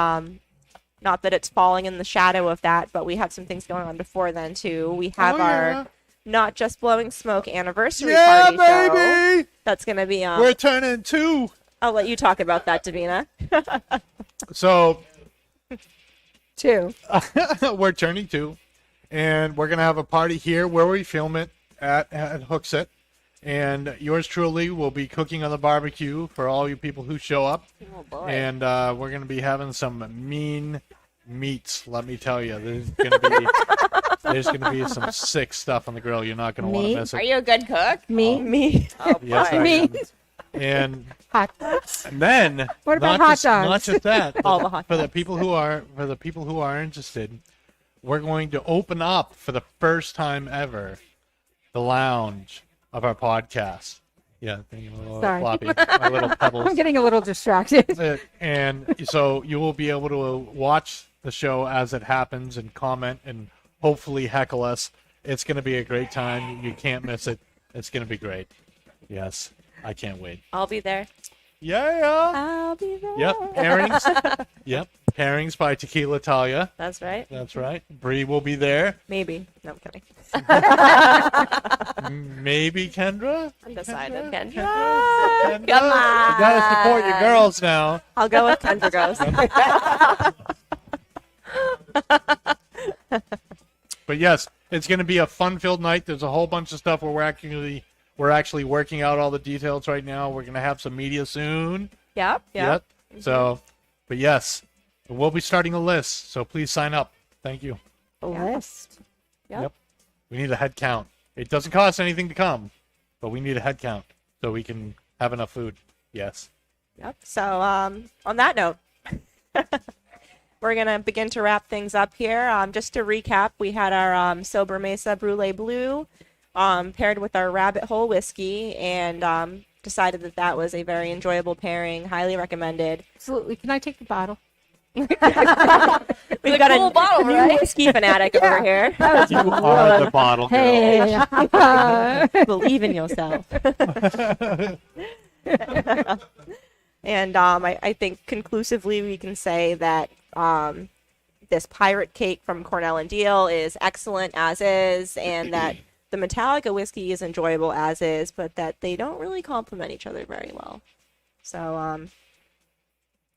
not that it's falling in the shadow of that, but we have some things going on before then too. We have our Not Just Blowing Smoke anniversary Yeah, party show. baby. That's gonna be We're turning 2. I'll let you talk about that, Davina. So 2. we're turning 2, and we're gonna have a party here where we film it at Hookset. And yours truly will be cooking on the barbecue for all you people who show up. Oh boy. And we're going to be having some mean meats, let me tell you. There's going to be some sick stuff on the grill. You're not going to want to miss it. Are you a good cook? Me. Oh boy. Yes, I am. And Hot dogs. then, What about not hot just, dogs? Not just that. All the hot for the people who are interested, we're going to open up for the first time ever the lounge of our podcast. Yeah, thinking a little Sorry. floppy. My little pebbles. I'm getting a little distracted. And so you will be able to watch the show as it happens and comment and hopefully heckle us. It's going to be a great time. You can't miss it. It's going to be great. Yes, I can't wait. I'll be there. Yeah. I'll be there. Yep. Pairings. Yep. Pairings by Tequila, Talia. That's right. That's right. Bree will be there. Maybe. No, I'm kidding. Maybe Kendra. Undecided. Kendra. Kendra. Come on. You gotta support your girls now. I'll go with Kendra goes. But yes, it's going to be a fun-filled night. There's a whole bunch of stuff where we're actually working out all the details right now. We're going to have some media soon. Yep. Yep. So, but yes, we'll be starting a list. So please sign up. Thank you. A list. Yep. We need a head count. It doesn't cost anything to come, but we need a head count so we can have enough food. Yes. Yep. So on that note, we're going to begin to wrap things up here. Just to recap, we had our Sobremesa Brulee Blue paired with our Rabbit Hole Whiskey and decided that was a very enjoyable pairing. Highly recommended. Absolutely. Can I take the bottle? We've got cool bottle, new right? whiskey fanatic over here. You are the bottle girl. Hey. Believe in yourself. And I think conclusively we can say that this pirate cake from Cornell and Diehl is excellent as is, and that the Metallica whiskey is enjoyable as is, but that they don't really complement each other very well. So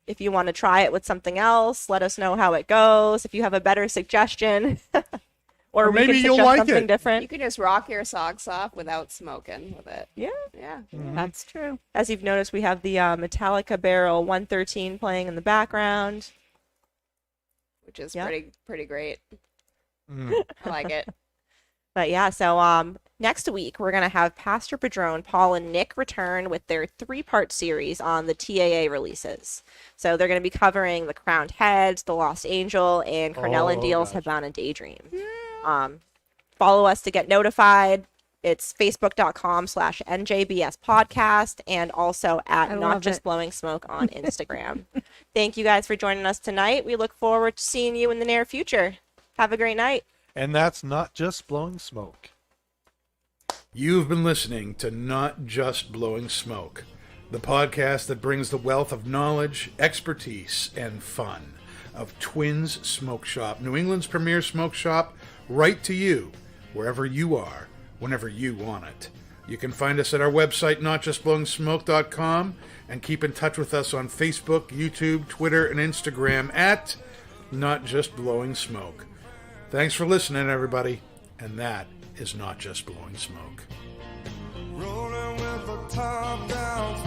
if you want to try it with something else, let us know how it goes. If you have a better suggestion, or we maybe could you'll suggest like something it. You different. can just rock your socks off without smoking with it. Yeah. Yeah. That's true. As you've noticed, we have the Metallica Barrel 113 playing in the background. Which is Yeah. pretty great. Mm. I like it. But yeah, so next week we're gonna have Pastor Padron, Paul, and Nick return with their 3-part series on the TAA releases. So they're gonna be covering The Crowned Heads, The Lost Angel, and Cornell and Oh, Diehl's gotcha. Havana Daydream. Follow us to get notified. It's facebook.com/NJBS podcast and also at I Not love Just it. Blowing Smoke on Instagram. Thank you guys for joining us tonight. We look forward to seeing you in the near future. Have a great night. And that's not just blowing smoke. You've been listening to Not Just Blowing Smoke, the podcast that brings the wealth of knowledge, expertise, and fun of Twins Smoke Shop, New England's premier smoke shop, right to you, wherever you are, whenever you want it. You can find us at our website, notjustblowingsmoke.com, and keep in touch with us on Facebook, YouTube, Twitter, and Instagram at Not Just Blowing Smoke. Thanks for listening, everybody. And that is Not Just Blowing Smoke. Rolling with the top down.